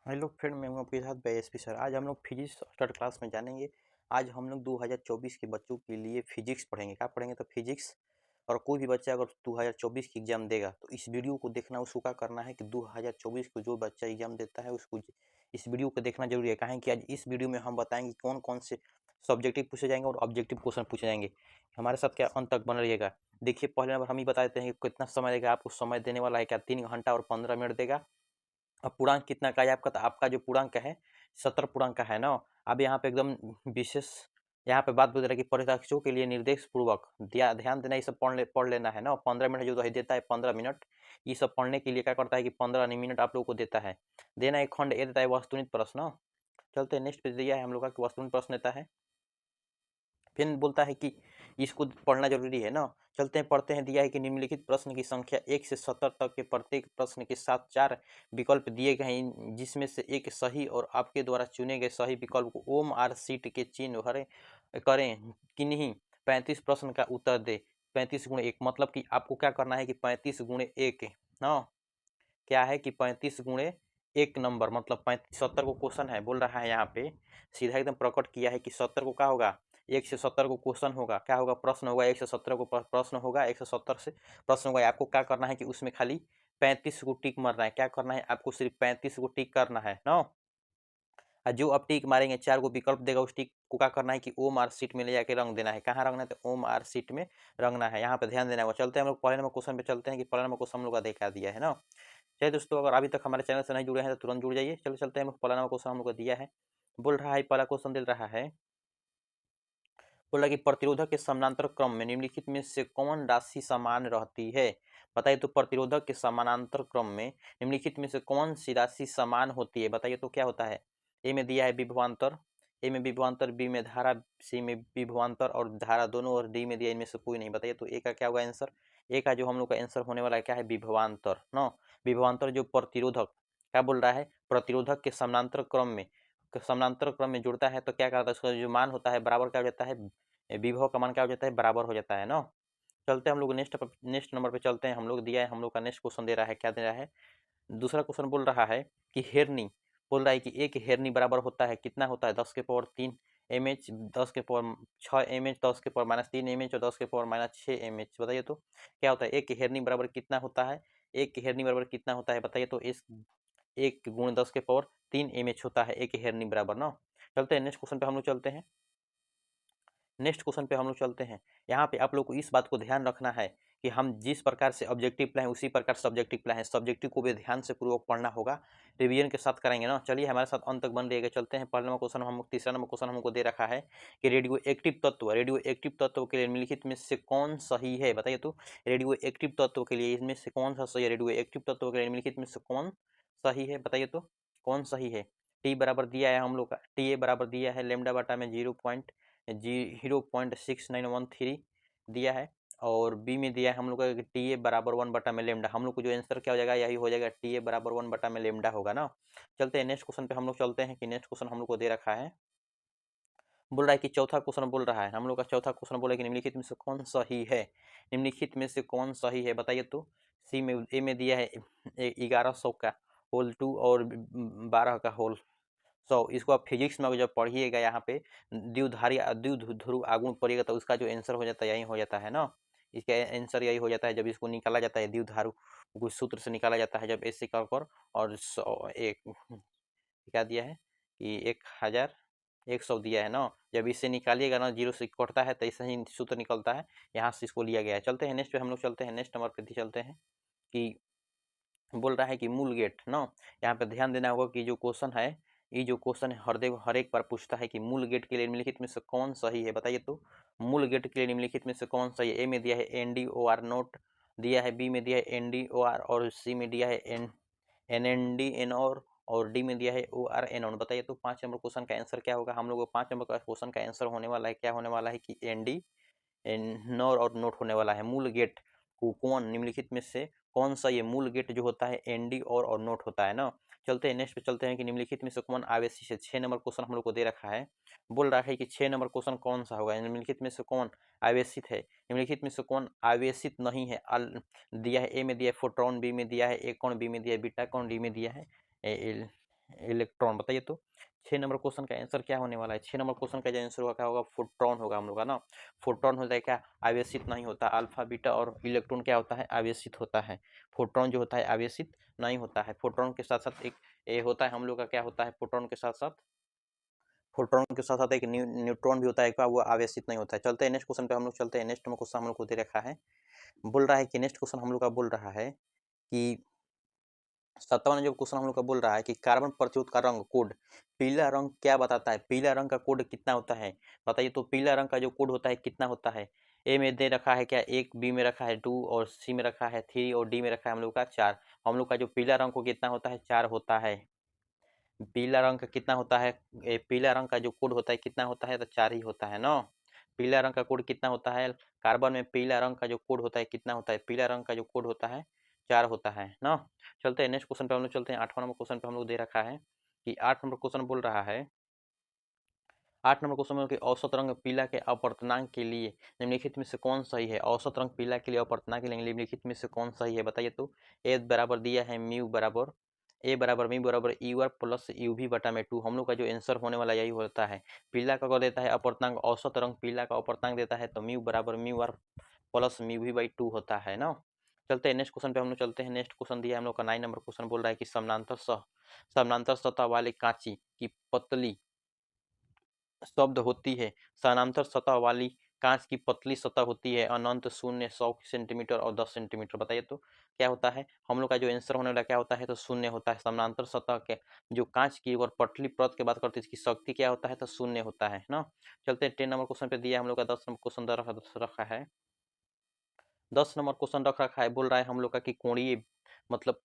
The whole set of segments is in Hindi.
हेलो फ्रेंड, मैं हूं आपके साथ बीएसपी सर। आज हम लोग फिजिक्स थर्ड क्लास में जानेंगे। आज हम लोग 2024 के बच्चों के लिए फिजिक्स पढ़ेंगे। क्या पढ़ेंगे? तो फिजिक्स। और कोई भी बच्चा अगर 2024 की एग्जाम देगा तो इस वीडियो को देखना। उसको क्या करना है कि 2024 को जो बच्चा एग्जाम देता है उसको इस वीडियो को देखना जरूरी है। कहें कि आज इस वीडियो में हम बताएंगे कौन कौन से सब्जेक्टिव पूछे जाएंगे और ऑब्जेक्टिव क्वेश्चन पूछे जाएंगे। हमारे साथ क्या अंत तक बन रहिएगा। देखिए, पहले नंबर हम ही बता देते हैं कि कितना समय देगा आपको। समय देने वाला है क्या? 3 घंटा और 15 मिनट देगा। अब पूर्णांक कितना का है आपका? तो आपका जो पूर्णांक है 70 पूर्णांक का है ना। अब यहाँ पे एकदम विशेष यहाँ पे बात बता रहा है कि परीक्षार्थियों के लिए निर्देश पूर्वक ध्यान देना। ये सब पढ़ लेना है ना। 15 मिनट जो देता है, 15 मिनट ये सब पढ़ने के लिए क्या करता है कि 15 मिनट आप लोगों को देता है। देना एक खंड ए देता है वस्तुनिष्ठ प्रश्न। चलते हैं नेक्स्ट पे दिया है हम लोग का वस्तुनिष्ठ प्रश्न देता है। फिर बोलता है कि इसको पढ़ना जरूरी है ना। चलते हैं पढ़ते हैं। दिया है कि निम्नलिखित प्रश्न की संख्या 1 से 70 तक के प्रत्येक प्रश्न के साथ 4 विकल्प दिए गए हैं, जिसमें से एक सही और आपके द्वारा चुने गए सही विकल्प को ओम आर सीट के चिन्ह भरे करें। किन्हीं 35 प्रश्न का उत्तर दे। 35 × 1 मतलब कि आपको क्या करना है कि 35 × 1 ना। क्या है कि 35 × 1 नंबर मतलब 70 को क्वेश्चन है बोल रहा है यहाँ पे। सीधा एकदम प्रकट किया है कि 70 को क्या होगा, 1 से 70 को क्वेश्चन होगा। क्या होगा? प्रश्न होगा। 1 से 17 को प्रश्न होगा। 170 से प्रश्न होगा। आपको क्या करना है कि उसमें खाली 35 को टिक मारना है। क्या करना है? आपको सिर्फ 35 को टिक करना है ना। जो आप टिक मारेंगे 4 को विकल्प देगा, उस टिक को क्या करना है कि ओ मार्क शीट में ले जाके रंग देना है। कहाँ रंगना है? तो ओ मार्क शीट में रंगना है। यहाँ पे ध्यान देना होगा। चलते हैं हम लोग पहले नंबर क्वेश्चन पे चलते हैं कि पहला नंबर क्वेश्चन हम लोग का देखा दिया है ना। चलिए दोस्तों, अगर अभी तक हमारे चैनल से नहीं जुड़े हैं तो तुरंत जुड़ जाइए। चलो चलते हैं। पहला नंबर क्वेश्चन हम लोग को दिया है। बोल रहा है, पहला क्वेश्चन दे रहा है। बोल रहा है कि प्रतिरोधक के समानांतर क्रम में निम्नलिखित में से कौन राशि समान रहती है? बताइए तो प्रतिरोधक के समानांतर क्रम में निम्नलिखित में से कौन सी राशि समान होती है? बताइए तो क्या होता है? ए में दिया है विभवांतर, ए में विभवांतर, बी में धारा, सी में विभवांतर और धारा दोनों, और डी में दिया इनमें से कोई नहीं। बताइए तो ए का क्या होगा आंसर? ए का जो हम लोग का आंसर होने वाला है क्या है? विभवांतर ना। विभवांतर जो प्रतिरोधक क्या बोल रहा है? प्रतिरोधक के समानांतर क्रम में जुड़ता है तो क्या करता है? उसका जो मान होता है बराबर क्या हो जाता है? विभव का मान क्या हो जाता है? बराबर हो जाता है ना। चलते हैं हम लोग नेक्स्ट नंबर पे चलते हैं। हम लोग दिया है, हम लोग का नेक्स्ट क्वेश्चन दे रहा है। क्या दे रहा है? दूसरा क्वेश्चन बोल रहा है कि हेरनी। बोल रहा है कि एक हेरनी बराबर होता है कितना होता है? 10⁻³ एमएच, 10⁻6 एमएच, 10⁻³ एमएच और 10⁻6 एमएच। बताइए तो क्या होता है? एक हेरनी बराबर कितना होता है? एक हेरनी बराबर कितना होता है? बताइए तो इस 1 × 10⁻³ एमएच होता है एक हेरनी बराबर ना। चलते हैं नेक्स्ट क्वेश्चन पे हम लोग चलते हैं। नेक्स्ट क्वेश्चन पे हम लोग चलते हैं। यहाँ पे आप लोग को इस बात को ध्यान रखना है कि हम जिस प्रकार से ऑब्जेक्टिव पढ़े उसी प्रकार सब्जेक्टिव पढ़े हैं। सब्जेक्टिव को भी ध्यान से पूर्वक पढ़ना होगा। रिवीजन के साथ करेंगे ना। चलिए हमारे साथ अंत तक बन रहिएगा। चलते हैं। पहला नंबर क्वेश्चन हम तीसरा नंबर क्वेश्चन हमको दे रखा है कि रेडियो एक्टिव तत्व के लिए निम्नलिखित में से कौन सही है? बताइए तो रेडियो एक्टिव तत्व के लिए इनमें से कौन सा सही है? रेडियो एक्टिव तत्व के लिए निम्नलिखित में से कौन सही है? बताइए तो कौन सही है? टी बराबर दिया है हम लोग का, टी ए बराबर दिया है लेमडा बटा में 0.6913 दिया है। और बी में दिया है हम लोग का टी ए बराबर 1/लेमडा। हम लोग को जो आंसर क्या हो जाएगा? यही हो जाएगा, टी ए बराबर 1/लेमडा होगा ना। चलते हैं नेक्स्ट क्वेश्चन पे हम लोग चलते हैं कि नेक्स्ट क्वेश्चन हम लोग को दे रखा है। बोल रहा है कि चौथा क्वेश्चन बोल रहा है हम लोग का चौथा क्वेश्चन बोला कि निम्नलिखित में से कौन सही है? निम्नलिखित में से कौन सही है? बताइए तो। सी में ए में दिया है 1100 का होल 2 और 12 का होल 100। इसको आप फिजिक्स में जब पढ़िएगा यहाँ पे द्विध्रुव आगुण पड़ेगा तो उसका जो आंसर हो जाता है यही हो जाता है ना। इसका आंसर यही हो जाता है जब इसको निकाला जाता है द्विध्रुव कुछ सूत्र से निकाला जाता है। जब ऐसे कर और 100 एक क्या दिया है कि 1100 दिया है ना। जब इससे निकालिएगा ना, जीरो से कटता है तो ऐसे ही सूत्र निकलता है। यहाँ से इसको लिया गया है। चलते हैं नेक्स्ट पे हम लोग चलते हैं। नेक्स्ट नंबर पे चलते हैं कि बोल रहा है कि मूल गेट ना। यहाँ पे ध्यान देना होगा कि जो क्वेश्चन है, ये जो क्वेश्चन है हर एक बार पूछता है कि मूल गेट के लिए निम्नलिखित में से कौन सही है? बताइए तो मूल गेट के लिए निम्नलिखित में से कौन सही है? ए में दिया है NdOr नोट दिया है, बी में दिया है NdOr और सी में दिया है NNDNOR और डी में दिया है ORNOR। बताइए तो 5 नंबर क्वेश्चन का आंसर क्या होगा? हम लोग को 5 नंबर का क्वेश्चन का आंसर होने वाला है, क्या होने वाला है कि NOR और नोट होने वाला है। मूल गेट को कौन निम्नलिखित में से कौन सा ये मूल गेट जो होता है ND और नोट होता है ना। चलते हैं नेक्स्ट पे चलते हैं कि निम्नलिखित में से कौन आवेशित है। 6 नंबर क्वेश्चन हम लोग को दे रखा है। बोल रहा है कि 6 नंबर क्वेश्चन कौन सा होगा? निम्नलिखित में से कौन आवेशित है? निम्नलिखित में से कौन आवेशित नहीं है? दिया है ए में दिया है फोटोन, बी में दिया है एक कौन, बी में दिया है बीटा कौन, डी में दिया है इलेक्ट्रॉन। बताइए तो 6 नंबर क्वेश्चन का आंसर क्या होने वाला है? 6 नंबर क्वेश्चन का जो आंसर होगा क्या होगा? फोटोन होगा हम लोग का ना। फोटोन होता है क्या? आवेशित नहीं होता। अल्फा बीटा और इलेक्ट्रॉन क्या होता है? आवेशित होता है। फोटोन जो होता है आवेशित नहीं होता है। फोटोन के साथ साथ एक ये होता है हम लोग का, क्या होता है फोटोन के साथ साथ? फोटोन के साथ साथ एक न्यूट्रॉन भी होता है, क्या वो आवेशित नहीं होता है। चलते हैं नेक्स्ट क्वेश्चन पे हम लोग चलते हैं। नेक्स्ट में क्वेश्चन हम लोग को दे रखा है, बोल रहा है कि नेक्स्ट क्वेश्चन हम लोग का बोल रहा है कि 57 जो क्वेश्चन हम लोग का बोल रहा है कि कार्बन प्रतिरोध का रंग कोड पीला रंग क्या बताता है? पीला रंग का कोड कितना होता है? बताइए तो पीला रंग का जो कोड होता है कितना होता है? ए में दे रखा है क्या 1, बी में रखा है 2 और सी में रखा है 3 और डी में रखा है हम लोग का 4। हम लोग का जो पीला रंग को कितना होता है? 4 होता है। पीला रंग का कितना होता है? पीला रंग का जो कोड होता है कितना होता है? तो 4 ही होता है ना। पीला रंग का कोड कितना होता है? कार्बन में पीला रंग का जो कोड होता है कितना होता है? पीला रंग का जो कोड होता है 4 होता है ना। चलते हैं नेक्स्ट क्वेश्चन पे हम लोग चलते हैं। 8वां नंबर क्वेश्चन पे हम लोग दे रखा है कि 8 नंबर क्वेश्चन बोल रहा है, 8 नंबर क्वेश्चन में कि औसत रंग पीला के अपवर्तनांक के लिए निम्नलिखित में से कौन सही है? औसत रंग पीला के लिए अपवर्तनांक के लिए निम्नलिखित में से कौन सही है? बताइए तो। ए बराबर दिया है म्यू बराबर, ए बराबर म्यू बराबर यू आर प्लस यू भी बटा में 2। हम लोग का जो आंसर होने वाला यही होता है। पीला का अगर देता है अपवर्तनांक, औसत रंग पीला का अपवर्तनांक देता है तो म्यू बराबर म्यू आर प्लस म्यू भी बाई 2 होता है ना। चलते हैं नेक्स्ट क्वेश्चन पे हम लोग चलते हैं। नेक्स्ट क्वेश्चन दिया है हम लोग का 9 नंबर क्वेश्चन बोल रहा है कि समानांतर सतह वाले कांची की पतली शब्द होती है। समानांतर सतह वाली कांच की पतली सतह होती है अनंत शून्य 100 सेंटीमीटर और 10 सेंटीमीटर। बताइए तो क्या होता है? हम लोग का जो आंसर होने वाला क्या होता है? तो शून्य होता है। समानांतर सतह के जो कांच की और पतली परत की बात करते हैं इसकी शक्ति क्या होता है? तो शून्य होता है ना। चलते हैं 10 नंबर क्वेश्चन पे दिया हम लोग का 10 नंबर क्वेश्चन रखा है। 10 नंबर क्वेश्चन रख रखा है, बोल रहा है हम लोग का कि कोणीय मतलब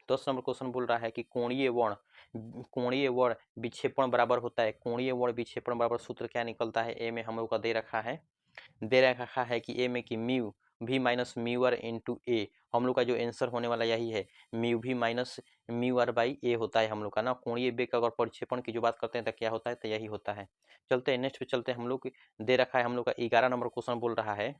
10 नंबर क्वेश्चन बोल रहा है कि कोणीय वर्ण विक्षेपण बराबर होता है। कोणीय वर्ण विक्षेपण बराबर सूत्र क्या निकलता है? ए में हम लोग का दे रखा है कि ए में कि म्यू भी माइनस म्यू आर इंटू ए। हम लोग का जो आंसर होने वाला यही है, म्यू भी माइनस म्यू आर बाई ए होता है हम लोग का ना। कोणीय वेग का अगर प्रक्षेपण की जो बात करते हैं तो क्या होता है? तो यही होता है। चलते हैं नेक्स्ट पे चलते हैं हम लोग। दे रखा है हम लोग का 11 नंबर क्वेश्चन बोल रहा है,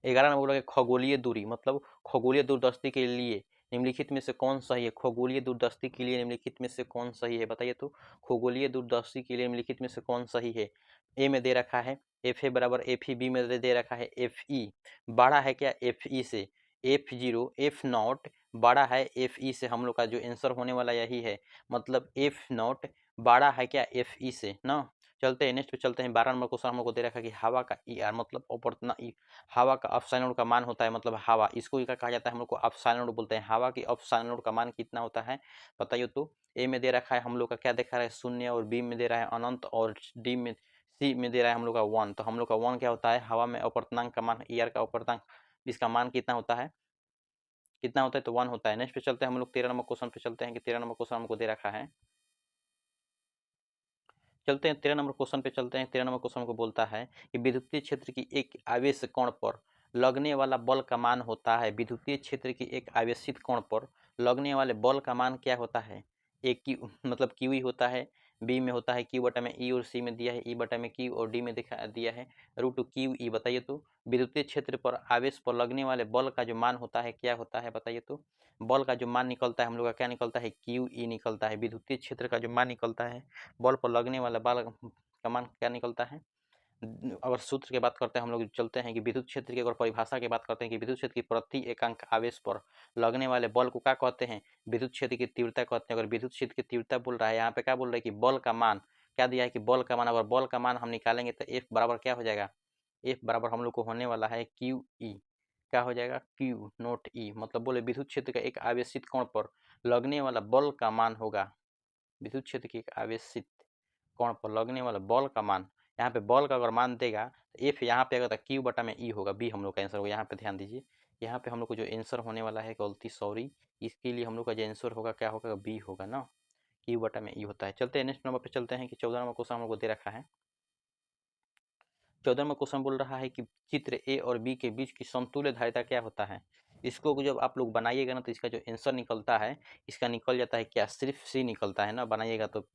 11 नंबर बोला खगोलीय दूरी मतलब खगोलीय दूरदर्शी के लिए निम्नलिखित में से कौन सही है? खगोलीय दूरदर्शी के लिए निम्नलिखित में से कौन सही है? बताइए तो खगोलीय दूरदर्शी के लिए निम्नलिखित में से कौन सही है? ए में दे रखा है एफ ए बराबर एफ ई, बी में दे रखा है एफ ई बड़ा है क्या एफ ई से, एफ जीरो एफ नॉट बड़ा है एफ ई से। हम लोग का जो आंसर होने वाला यही है, मतलब एफ नॉट बड़ा है क्या एफ ई से ना। चलते हैं नेक्स्ट पे चलते हैं। 12 नंबर क्वेश्चन हम लोग को दे रखा है कि हवा का ई आर मतलब अपवर्तना हवा का अपसारण का मान होता है, मतलब हवा इसको क्या कहा जाता है? हम लोग को अपसारण बोलते हैं। हवा की अपसारण का मान कितना होता है? बताइए तो। ए में दे रखा है हम लोग का क्या देखा रहा है? शून्य और बी में दे रहा है अनंत और डी में सी में दे रहा है हम लोग का 1। तो हम लोग का 1 क्या होता है? हवा में अपवर्तनांक का मान, ई आर का अपवर्तनांक इसका मान कितना होता है? कितना होता है? तो 1 होता है। नेक्स्ट पे चलते हैं हम लोग 13 नंबर क्वेश्चन पे चलते हैं कि 13 नंबर क्वेश्चन हमको दे रखा है। चलते हैं 13 नंबर क्वेश्चन पे चलते हैं। 13 नंबर क्वेश्चन को बोलता है कि विद्युतीय क्षेत्र की एक आवेश कण पर लगने वाला बल का मान होता है। विद्युतीय क्षेत्र की एक आवेशित कण पर लगने वाले बल का मान क्या होता है? एक की मतलब क्यू ही होता है, बी में होता है क्यू बटा में ई और सी में दिया है ई बटा में क्यू और डी में दिखा दिया है रूट क्यू ई। बताइए तो विद्युतीय क्षेत्र पर आवेश पर लगने वाले बल का जो मान होता है क्या होता है? बताइए तो। बल का जो मान निकलता है हम लोग का क्या निकलता है? क्यू ई निकलता है। विद्युतीय क्षेत्र का जो मान निकलता है बॉल पर लगने वाला बल का मान क्या निकलता है? अगर सूत्र की बात करते हैं हम लोग चलते हैं कि विद्युत क्षेत्र की अगर परिभाषा की बात करते हैं कि विद्युत क्षेत्र की प्रति एकांक आवेश पर लगने वाले बल को क्या कहते हैं? विद्युत क्षेत्र की तीव्रता कहते हैं। अगर विद्युत क्षेत्र की तीव्रता बोल रहा है, यहाँ पे क्या बोल रहा है कि बल का मान क्या दिया है कि बल का मान, अगर बल का मान हम निकालेंगे तो एफ बराबर क्या हो जाएगा? एफ बराबर हम लोग को होने वाला है क्यू ई। क्या हो जाएगा? क्यू नोट ई। मतलब बोले विद्युत क्षेत्र का एक आवेशित कोण पर लगने वाला बल का मान होगा, विद्युत क्षेत्र की एक आवेशित कोण पर लगने वाला बल का मान, यहाँ पे बल का अगर मान देगा तो एफ यहाँ पे अगर क्यू बटा में ई होगा, बी हम लोग का आंसर होगा। यहाँ पे ध्यान दीजिए, यहाँ पे हम लोग को जो आंसर होने वाला है, गलती सॉरी, इसके लिए हम लोग का जो आंसर होगा क्या होगा? बी होगा ना, क्यू बटा में ई होता है। चलते हैं नेक्स्ट नंबर पे चलते हैं कि 14 नंबर क्वेश्चन हम लोग को दे रखा है। 14 नंबर क्वेश्चन बोल रहा है कि चित्र ए और बी के बीच की समतुल्य धारिता क्या होता है? इसको जब आप लोग बनाइएगा ना तो इसका जो आंसर निकलता है इसका निकल जाता है क्या? सिर्फ सी निकलता है ना। बनाइएगा तो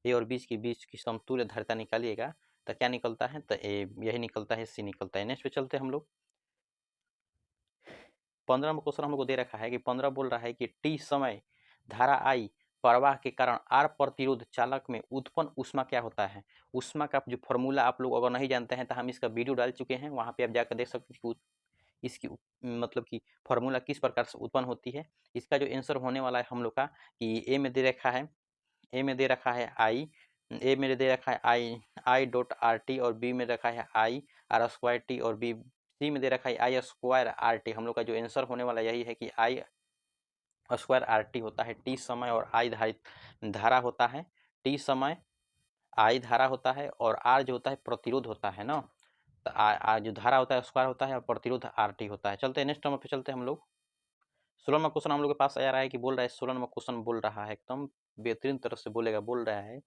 ए और बीच की समतुल्य धारिता निकालिएगा तो क्या निकलता है? तो ए यही निकलता है, सी निकलता है। नेक्स्ट पे चलते हैं हम लोग। 15 नंबर क्वेश्चन हम लोग को दे रखा है कि 15 बोल रहा है कि टी समय धारा आई प्रवाह के कारण आर प्रतिरोध चालक में उत्पन्न ऊष्मा क्या होता है। ऊष्मा का जो फॉर्मूला आप लोग अगर नहीं जानते हैं तो हम इसका वीडियो डाल चुके हैं, वहाँ पे आप जाकर देख सकते हैं कि इसकी मतलब कि फॉर्मूला किस प्रकार से उत्पन्न होती है। इसका जो आंसर होने वाला है हम लोग का कि ए में दे रखा है, ए में दे रखा है आई, ए में दे रखा है आई डॉट आर टी, और बी में रखा है आई आर स्क्वायर टी, और बी सी में दे रखा है आई स्क्वायर आर टी। हम लोग का जो आंसर होने वाला यही है कि आई स्क्वायर आर टी होता है। टी समय और आई धारा होता है, टी समय आई धारा होता है, और आर जो होता है प्रतिरोध होता है ना, तो जो धारा होता है स्क्वायर होता है और प्रतिरोध आर टी होता है। चलते हैं नेक्स्ट नंबर पे चलते हैं हम लोग। 16वां क्वेश्चन हम लोग के पास आ रहा है कि बोल रहा है 16वां क्वेश्चन बोल रहा है एकदम बेहतरीन तरह से बोलेगा, बोल रहा है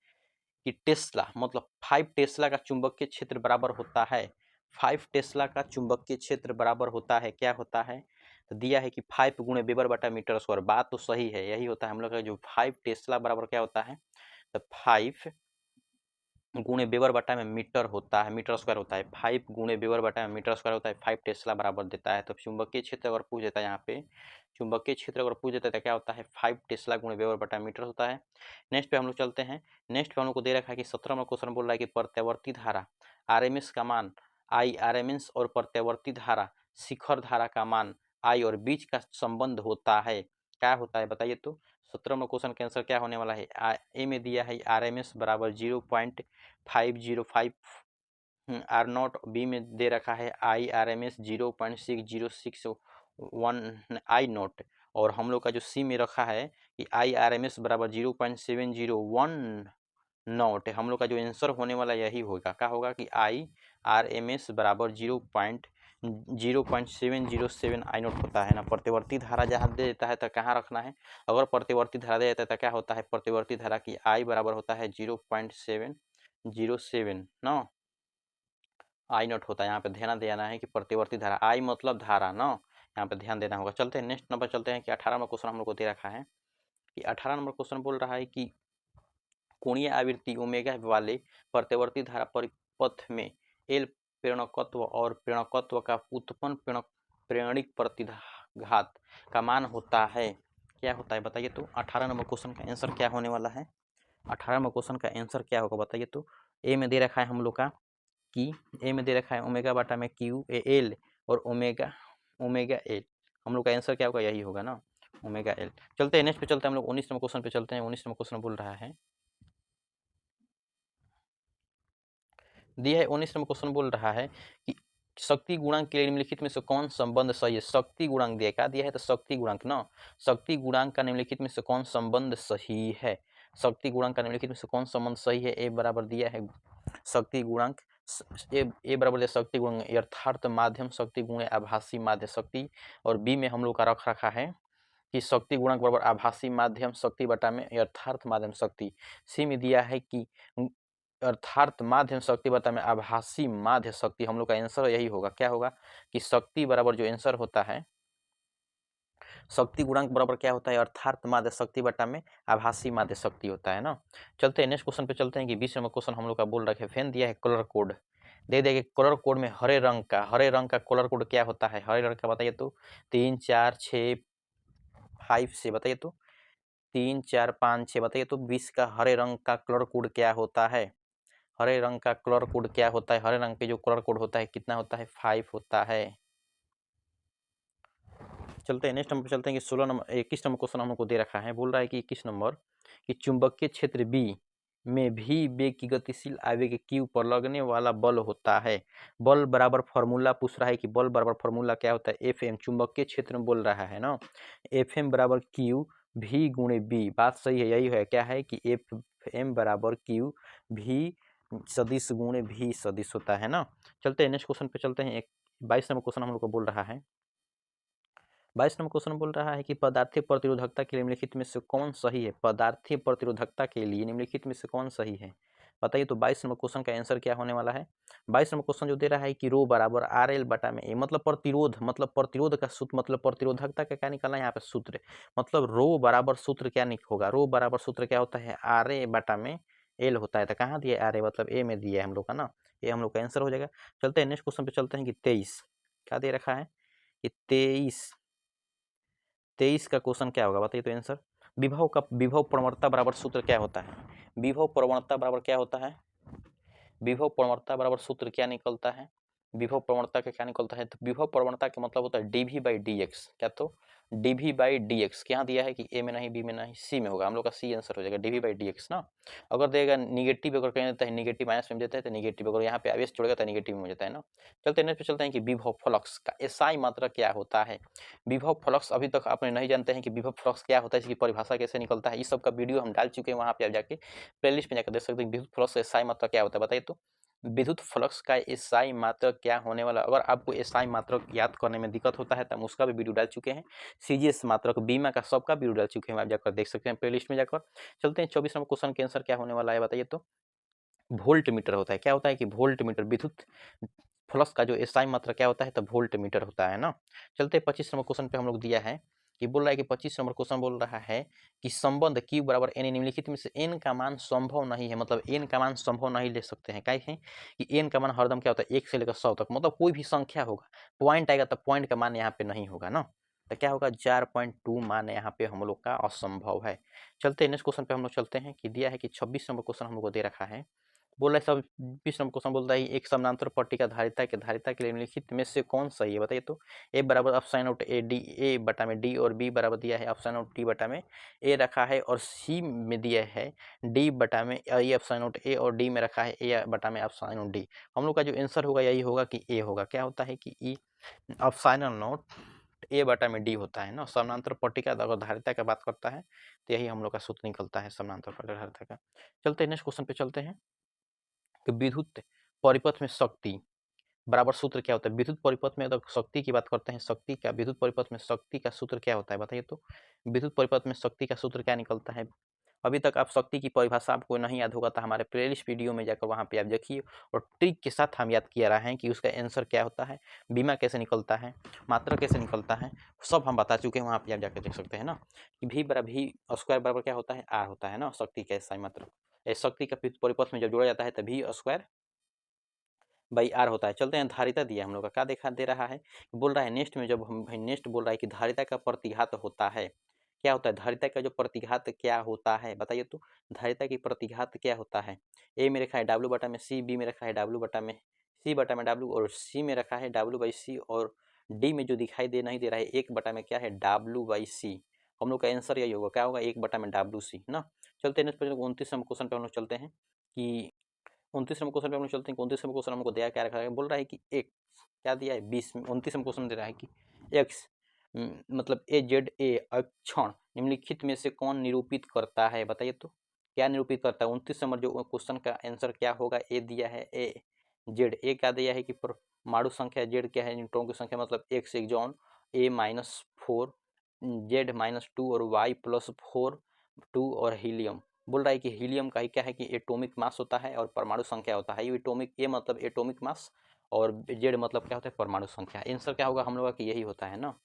कि टेस्ला मतलब 5 टेस्ला का चुंबकीय क्षेत्र बराबर होता है। 5 टेस्ला का चुंबकीय क्षेत्र बराबर होता है, क्या होता है, तो दिया है कि 5 गुणे वेबर बटा मीटर स्क्वायर। बात तो सही है, यही होता है हम लोग का जो 5 टेस्ला बराबर क्या होता है, तो 5 गुणे वेबर बटा में मीटर होता है, मीटर स्क्वायर होता है। 5 गुणे वेबर बटा में मीटर स्क्वायर होता है, 5 टेस्ला बराबर देता है। तो चुंबकीय क्षेत्र अगर पूछ देता है यहाँ पे, चुंबकीय क्षेत्र अगर पूछ देता है तो क्या होता है, 5 टेस्ला गुणे वेबर बटा मीटर होता है। नेक्स्ट पे हम लोग चलते हैं। नेक्स्ट पे हम लोग को दे रखा है कि 17वां क्वेश्चन बोल रहा है कि प्रत्यावर्ती धारा आरएमएस का मान आई आरएमएस और प्रत्यावर्ती धारा शिखर धारा का मान आई और बीच का संबंध होता है, क्या होता है बताइए। तो 17वां क्वेश्चन का आंसर क्या होने वाला है, ए में दिया है आरएमएस बराबर 0.505 आर नॉट, बी में दे रखा है I R M S 0.6061 I naught, और हम लोग का जो सी में रखा है कि आई आर एम एस बराबर 0.701 नॉट। हम लोग का जो आंसर होने वाला यही होगा, क्या होगा कि आई आर एम एस बराबर 0.707 आई नॉट होता है ना। प्रतिवर्ती धारा जहाँ दे देता है तो कहाँ रखना है, अगर प्रतिवर्ती धारा दे देता है तो क्या होता है, प्रतिवर्ती धारा की आई बराबर होता है 0.707 ना, आई नॉट होता है। यहाँ पे ध्यान देना है कि प्रतिवर्ती धारा, आई मतलब धारा ना, यहाँ पे ध्यान देना होगा। चलते हैं नेक्स्ट नंबर चलते हैं कि 18वां क्वेश्चन हम लोग को दे रखा है कि 18 नंबर क्वेश्चन बोल रहा है कि कोणीय आवृत्ति ओमेगा वाले प्रतिवर्ती धारा परिपथ में एल प्रेरकत्व और प्रेरकत्व का उत्पन्न प्रेरणिक प्रतिघात का मान होता है, क्या होता है बताइए। तो 18 नंबर क्वेश्चन का आंसर क्या होने वाला है, 18 नंबर क्वेश्चन का आंसर क्या होगा बताइए। तो ए में दे रखा है हम लोग का कि ए में दे रखा है ओमेगा बाटा में क्यू ए एल और ओमेगा ओमेगा एल, हम लोग का आंसर क्या होगा, यही होगा ना, ओमेगा एल। चलते हैं नेक्स्ट पे चलते हैं हम लोग 19 नंबर क्वेश्चन पे चलते हैं। 19 नंबर क्वेश्चन बोल रहा है, दिया है 19 नंबर क्वेश्चन बोल रहा है कि शक्ति गुणांक के लिए निम्नलिखित में से कौन संबंध सही है। शक्ति गुणांक दिया है तो शक्ति गुणांक ना, शक्ति गुणांक का निम्नलिखित में से कौन संबंध सही है, शक्ति गुणांक का निम्नलिखित में से कौन संबंध सही है। ए बराबर दिया है शक्ति गुणांक, ए बराबर शक्ति गुणांक यथार्थ माध्यम शक्ति गुणे आभासी माध्य शक्ति, और बी में हम लोग का रख रखा है कि शक्ति गुणांक बराबर आभासी माध्यम शक्ति बटा में यथार्थ माध्यम शक्ति। सी में दिया है कि अर्थात माध्यम शक्ति बता में आभासी माध्य शक्ति। हम लोग का आंसर यही होगा, क्या होगा कि शक्ति बराबर जो आंसर होता है, शक्ति गुणांक बराबर क्या होता है, अर्थात माध्य शक्ति बटा में आभासी माध्य शक्ति होता है ना। चलते हैं नेक्स्ट क्वेश्चन पे चलते हैं कि 20 नंबर क्वेश्चन हम लोग का बोल रखे फैन दिया है कलर कोड, दे देंगे कलर कोड में हरे रंग का कलर कोड क्या होता है, हरे रंग का बताइए तो 3 4 6 5 से बताइए तो 3 4 5 6 बताइए तो 20 का हरे रंग का कलर कोड क्या होता है, हरे रंग का कलर कोड क्या होता है, हरे रंग पे जो कलर कोड होता है कितना होता है, 5 होता है। चलते हैं नेक्स्ट नंबर पे चलते हैं कि 16 नंबर 21 नंबर क्वेश्चन हमको दे रखा है, बोल रहा है कि 21 नंबर कि चुंबकीय क्षेत्र बी में भी वेग की गतिशील आवेग क्यू पर लगने वाला बल होता है। बल बराबर फॉर्मूला पूछ रहा है कि बल बराबर फॉर्मूला क्या होता है, एफ एम, चुंबकीय क्षेत्र में बोल रहा है ना, एफ एम बराबर क्यू भी गुणे बी। बात सही है, यही है, क्या है कि एफ एम बराबर क्यू भी सदिश गुणे भी सदिश होता है ना। चलते हैं नेक्स्ट क्वेश्चन पे चलते हैं। 22 नंबर क्वेश्चन हम लोग को बोल रहा है, 22 नंबर क्वेश्चन बोल रहा है कि पदार्थीय प्रतिरोधकता के लिए निम्नलिखित में से कौन सही है, पदार्थीय प्रतिरोधकता के लिए निम्नलिखित में से कौन सही है बताइए। तो 22 नंबर क्वेश्चन का आंसर क्या होने वाला है, 22 नंबर क्वेश्चन जो दे रहा है कि रो बराबर आर एल बटा में ए, मतलब प्रतिरोध का सूत्र, मतलब प्रतिरोधकता का क्या निकालना है यहाँ पे सूत्र, मतलब रो बराबर सूत्र क्या होगा, रो बराबर सूत्र क्या होता है, आर ए बटा में एल होता है। तो कहाँ दिया आर ए, मतलब ए में दिया है हम लोग का ना, ये हम लोग का आंसर हो जाएगा। चलते हैं नेक्स्ट क्वेश्चन पे चलते हैं कि 23 क्या दे रखा है कि 23 का क्वेश्चन क्या होगा बताइए तो आंसर। विभव प्रवणता बराबर सूत्र क्या होता है? विभव प्रवणता बराबर क्या होता है? विभव प्रवणता बराबर सूत्र क्या निकलता है? विभव प्रवणता का क्या निकलता है? तो विभव प्रवणता का मतलब होता है dv बाई डी एक्स। क्या? तो dv बाई डी एक्स क्या दिया है कि ए में नहीं, बी में नहीं, सी में होगा। हम लोग का सी आंसर हो जाएगा dv बाई डी एक्स ना। अगर देगा निगेटिव, अगर कहीं देता है निगेटिव माइनस में देता है तो निगेटिव, अगर यहाँ पे आवेश जोड़ेगा तो निगेटिव में हो जाता है ना। चलते नेक्स्ट पे चलते हैं कि विभव फ्लक्स का एसआई मात्रा क्या होता है। विभव फ्लक्स अभी तक आपने नहीं जानते हैं कि विभव फ्लक्स क्या होता है, इसकी परिभाषा कैसे निकलता है, इस सब का वीडियो हम डाल चुके हैं, वहाँ पे आप जाके प्लेलिस्ट में जाकर देख सकते हैं। विभव फ्लक्स एसआई मात्रा क्या होता है बताइए तो। विद्युत फ्लक्स का एसआई मात्रक क्या होने वाला। अगर आपको एसआई मात्रक याद करने में दिक्कत होता है तो हम उसका भी वीडियो डाल चुके हैं। सीजीएस मात्रक, बीमा का, सबका वीडियो डाल चुके हैं, आप जाकर देख सकते हैं प्लेलिस्ट में जाकर। चलते हैं 24 नंबर क्वेश्चन के आंसर क्या होने वाला है बताइए तो। वोल्ट मीटर होता है। क्या होता है कि वोल्ट मीटर, विद्युत फ्लक्स का जो एसआई मात्रा क्या होता है तो वोल्ट मीटर होता है ना। चलते हैं 25 नंबर क्वेश्चन पे हम लोग दिया है कि बोल रहा है कि 25 नंबर क्वेश्चन बोल रहा है कि संबंध Q बराबर n निम्नलिखित में से n का मान संभव नहीं है। मतलब n का मान संभव नहीं ले सकते हैं। क्या है कि n का मान हरदम क्या होता है 1 से लेकर 100 तक, मतलब कोई भी संख्या होगा, पॉइंट आएगा तो पॉइंट का मान यहाँ पे नहीं होगा ना। तो क्या होगा 4.2 मान यहाँ पे हम लोग का असंभव है। चलते हैं नेक्स्ट क्वेश्चन पे हम लोग चलते हैं कि दिया है कि 26 नंबर क्वेश्चन हम लोग को दे रखा है। बोल रहा है सब 20 नंबर क्वेश्चन बोल रहा है एक समानांतर पट्टिका धारिता के लिए निम्नलिखित में से कौन सही है बताइए तो। ए बराबर of sine out A D, A बटा में डी, और बी बराबर दिया है ऑफ साइन आउट टी बटा में ए रखा है, और सी में दिया है डी बटा में ए ऑफ साइन आउट ए, और डी में रखा है ए बटा में ऑफ साइन आउट डी। हम लोग का जो आंसर होगा यही होगा कि ए होगा। क्या होता है कि ई ऑफ साइन नोट ए बटा में डी होता है ना। समानांतर पट्टिका अगर धारिता का बात करता है तो यही हम लोग का सूत्र निकलता है समानांतर पट्टिका धारिता का। चलते हैं नेक्स्ट क्वेश्चन पे चलते हैं कि विद्युत परिपथ में शक्ति बराबर सूत्र क्या होता है। विद्युत परिपथ में अगर शक्ति की बात करते हैं, शक्ति का, विद्युत परिपथ में शक्ति का सूत्र क्या होता है बताइए तो। विद्युत परिपथ में शक्ति का सूत्र क्या निकलता है। अभी तक आप शक्ति की परिभाषा आपको नहीं याद होगा तो हमारे प्लेलिस्ट वीडियो में जाकर वहाँ पे आप देखिए, और ट्रिक के साथ हम याद किया रहे हैं कि उसका आंसर क्या होता है, बीमा कैसे निकलता है, मात्रा कैसे निकलता है, सब हम बता चुके हैं, वहाँ पे आप जाकर देख सकते हैं ना। कि भी बराबर भी स्क्वायर बराबर क्या होता है, आर होता है ना। शक्ति का ऐसा मात्रा, शक्ति का परिपथ में जब जोड़ा जाता है तभी स्क्वायर बाई आर होता है। चलते हैं धारिता दिया हम लोग का, क्या देखा दे रहा है, बोल रहा है नेक्स्ट में, जब हम नेक्स्ट बोल रहा है कि धारिता का प्रतिघात होता है। क्या होता है धारिता का जो प्रतिघात क्या होता है बताइए तो। धारिता की प्रतिघात क्या होता है। ए में रखा है डब्ल्यू बटा में सी, बी में रखा है डब्ल्यू बटा में सी बटा में डब्ल्यू, और सी में रखा है डब्ल्यू बाई सी, और डी में जो दिखाई दे नहीं दे रहा है एक बटा में क्या है डब्ल्यू बाई सी। हम लोग का आंसर यही होगा, क्या होगा एक बटा में डब्ल्यू सी ना। चलते हैं नेक्स्ट 29 नंबर क्वेश्चन पे हम लोग चलते हैं कि 29 नंबर क्वेश्चन पे हम लोग चलते हैं। 29 नंबर क्वेश्चन हमको दिया क्या रखा है, बोल रहा है कि एक क्या दिया है 20 में 29 नंबर क्वेश्चन दे रहा है कि एक्स मतलब ए जेड ए अक्षण निम्नलिखित में से कौन निरूपित करता है बताइए तो। क्या निरूपित करता है 29 नंबर जो क्वेश्चन का आंसर क्या होगा। ए दिया है ए जेड, ए क्या दिया है कि परमाणु संख्या, जेड क्या है न्यूट्रॉन की संख्या, मतलब एक्स एक जॉन, ए -4, जेड -2, और वाई +4 2, और हीलियम। बोल रहा है कि हीलियम का ही क्या है कि एटॉमिक मास होता है और परमाणु संख्या होता है। ये एटॉमिक, ए मतलब एटॉमिक मास, और जेड मतलब क्या होता है परमाणु संख्या। आंसर क्या होगा हम लोग का कि यही होता है ना।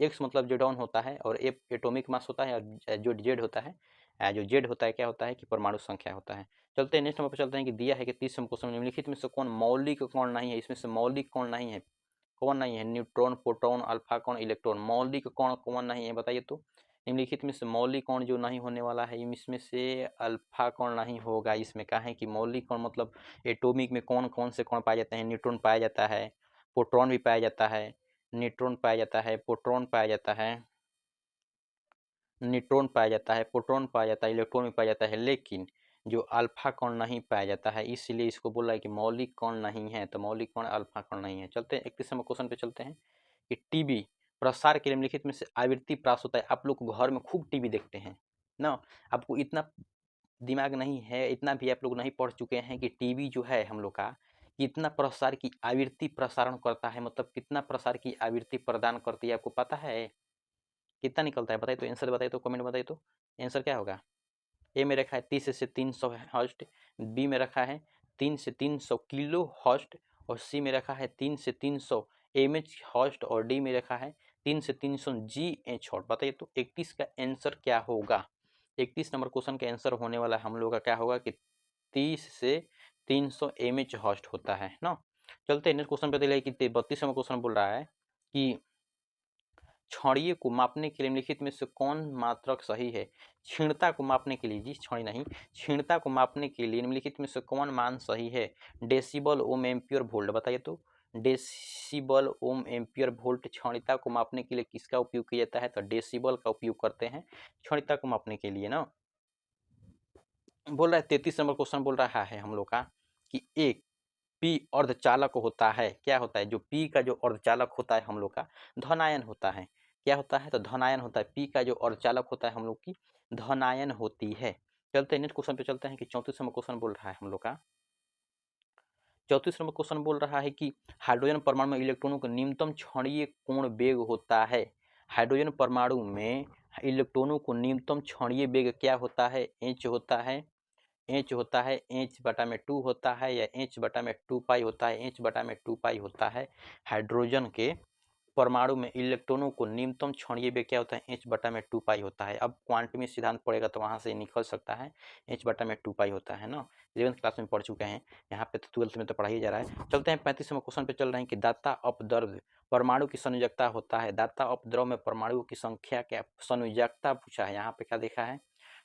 एक्स मतलब जेडॉन होता है, और ए एटॉमिक मास होता है, और जो जेड होता है, जो जेड होता है क्या होता है कि परमाणु संख्या होता है। चलते हैं नेक्स्ट नंबर पर चलते हैं कि दिया है कि 30 नंबर क्वेश्चन निम्नलिखित में से कौन मौलिक कौन नहीं है। इसमें से मौलिक कौन नहीं है, कौन नहीं है। न्यूट्रॉन, प्रोटॉन, अल्फा कौन, इलेक्ट्रॉन। मौलिक कौन कौन नहीं है बताइए तो। निम्नलिखित में से मौलिक कौन जो नहीं होने वाला है, इसमें से अल्फा कौन नहीं होगा। इसमें कहा है कि मौलिक कौन मतलब एटॉमिक में कौन कौन से कौन पाए जाते हैं। न्यूट्रॉन पाया जाता है, प्रोटॉन भी पाया जाता है, न्यूट्रॉन पाया जाता है, प्रोटॉन पाया जाता है, न्यूट्रॉन पाया जाता है, प्रोटॉन पाया जाता है, इलेक्ट्रॉन भी पाया जाता है, लेकिन जो अल्फा कौन नहीं पाया जाता है, इसलिए इसको बोला है कि मौलिक कौन नहीं है। तो मौलिक कौन अल्फा कौन नहीं है। चलते हैं 31 नंबर क्वेश्चन पे चलते हैं कि टीवी प्रसार के निम्नलिखित में से आवृत्ति प्राप्त होता है। आप लोग घर में खूब टीवी देखते हैं ना, आपको इतना दिमाग नहीं है, इतना भी आप लोग नहीं पढ़ चुके हैं कि टीवी जो है हम लोग का कितना प्रसार की आवृत्ति प्रसारण करता है, मतलब कितना प्रसार की आवृत्ति प्रदान करती है, आपको पता है कितना निकलता है बताइए तो। आंसर बताइए तो, कमेंट बताइए तो आंसर क्या होगा। ए में रखा है 30 से 300 हर्स्ट, बी में रखा है 3 से 300 किलो हर्स्ट, और सी में रखा है 3 से 300 एम एच हर्स्ट, और डी में रखा है 3 से 300 जी एच हर्स्ट। बताइए तो 31 का आंसर क्या होगा। 31 नंबर क्वेश्चन का आंसर होने वाला हम लोग का क्या होगा कि 30 से 300 एम एच हर्स्ट होता है ना। चलते हैं नेक्स्ट क्वेश्चन पे। कि 32 नंबर क्वेश्चन बोल रहा है कि छड़िए को मापने के लिए निम्नलिखित में से कौन मात्रक सही है? क्षीणता को मापने के लिए जी, छड़ी नहीं, क्षीणता को मापने के लिए निम्नलिखित में से कौन मान सही है? डेसिबल, ओम, एम्पियर, वोल्ट। बताइए तो। डेसिबल, ओम, एम्पियर, वोल्ट क्षणिकता को मापने के लिए किसका उपयोग किया जाता है? तो डेसिबल का उपयोग करते हैं क्षणिकता को मापने के लिए ना। बोल रहा है 33 नंबर क्वेश्चन बोल रहा है हम लोग का कि एक पी अर्धचालक होता है। क्या होता है? जो पी का जो अर्धचालक होता है हम लोग का धनायन होता है। क्या होता है? तो धनायन होता है। पी का जो अर्धचालक होता है हम लोग की धनायन होती है। चलते हैं नेक्स्ट क्वेश्चन पे चलते हैं कि 34 नंबर क्वेश्चन बोल रहा है हम लोग का। 34 नंबर क्वेश्चन बोल रहा है कि हाइड्रोजन परमाणु में इलेक्ट्रॉनों का न्यूनतम क्षणीय कोण वेग होता है। हाइड्रोजन परमाणु में इलेक्ट्रॉनों को न्यूनतम क्षणीय वेग क्या होता है? एच होता है। एच होता है, एच बटा में 2 होता है या एच बटा में 2 पाई होता है। एच बटा में 2 पाई होता है। हाइड्रोजन के परमाणु में इलेक्ट्रॉनों को न्यूनतम क्षणीय वेग क्या होता है? एच बटा में 2 पाई होता है। अब क्वांटमी सिद्धांत पड़ेगा तो वहां से निकल सकता है एच बटा में 2 पाई होता है ना। 11th क्लास में पढ़ चुके हैं, यहाँ पे तो 12th में तो पढ़ाई जा रहा है। चलते हैं 35वें क्वेश्चन पे चल रहे हैं कि दाता अपद्रव्य परमाणु की संयोजकता होता है। दाता अपद्रव्य में परमाणु की संख्या क्या, संयोजकता पूछा है। यहाँ पे क्या देखा है?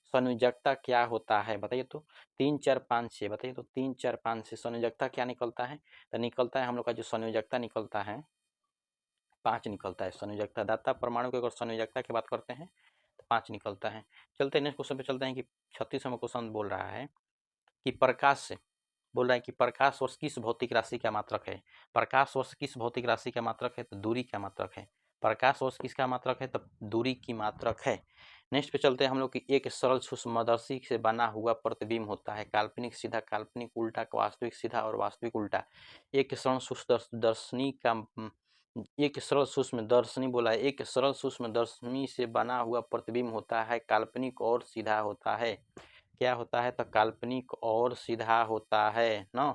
संयोजकता क्या होता है बताइए तो। 3 4 5 6 बताइए तो। 3 4 5 6 संयोजकता क्या निकलता है? तो निकलता है हम लोग का जो संयोजकता निकलता है 5 निकलता है। संयोजकता दाता परमाणु की अगर संयोजकता की बात करते हैं तो 5 निकलता है। चलते हैं नेक्स्ट क्वेश्चन पे चलते हैं कि 36वां क्वेश्चन बोल रहा है कि प्रकाश से बोल रहा है कि प्रकाश वर्ष किस भौतिक राशि का मात्रक है? प्रकाश वर्ष किस भौतिक राशि का मात्रक है? तो दूरी का मात्रक है। प्रकाश वर्ष किसका मात्रक है? तो दूरी की मात्रक है। नेक्स्ट पे चलते हैं हम लोग कि एक सरल सूक्ष्मदर्शी से बना हुआ प्रतिबिंब होता है। काल्पनिक सीधा, काल्पनिक उल्टा, वास्तविक सीधा और वास्तविक उल्टा। एक सरल सूक्ष्मदर्शनी का एक सरल सूक्ष्मदर्शनी बोला है, एक सरल सूक्ष्मदर्शनी से बना हुआ प्रतिबिंब होता है, काल्पनिक और सीधा होता है। क्या होता है? तो काल्पनिक और सीधा होता है ना।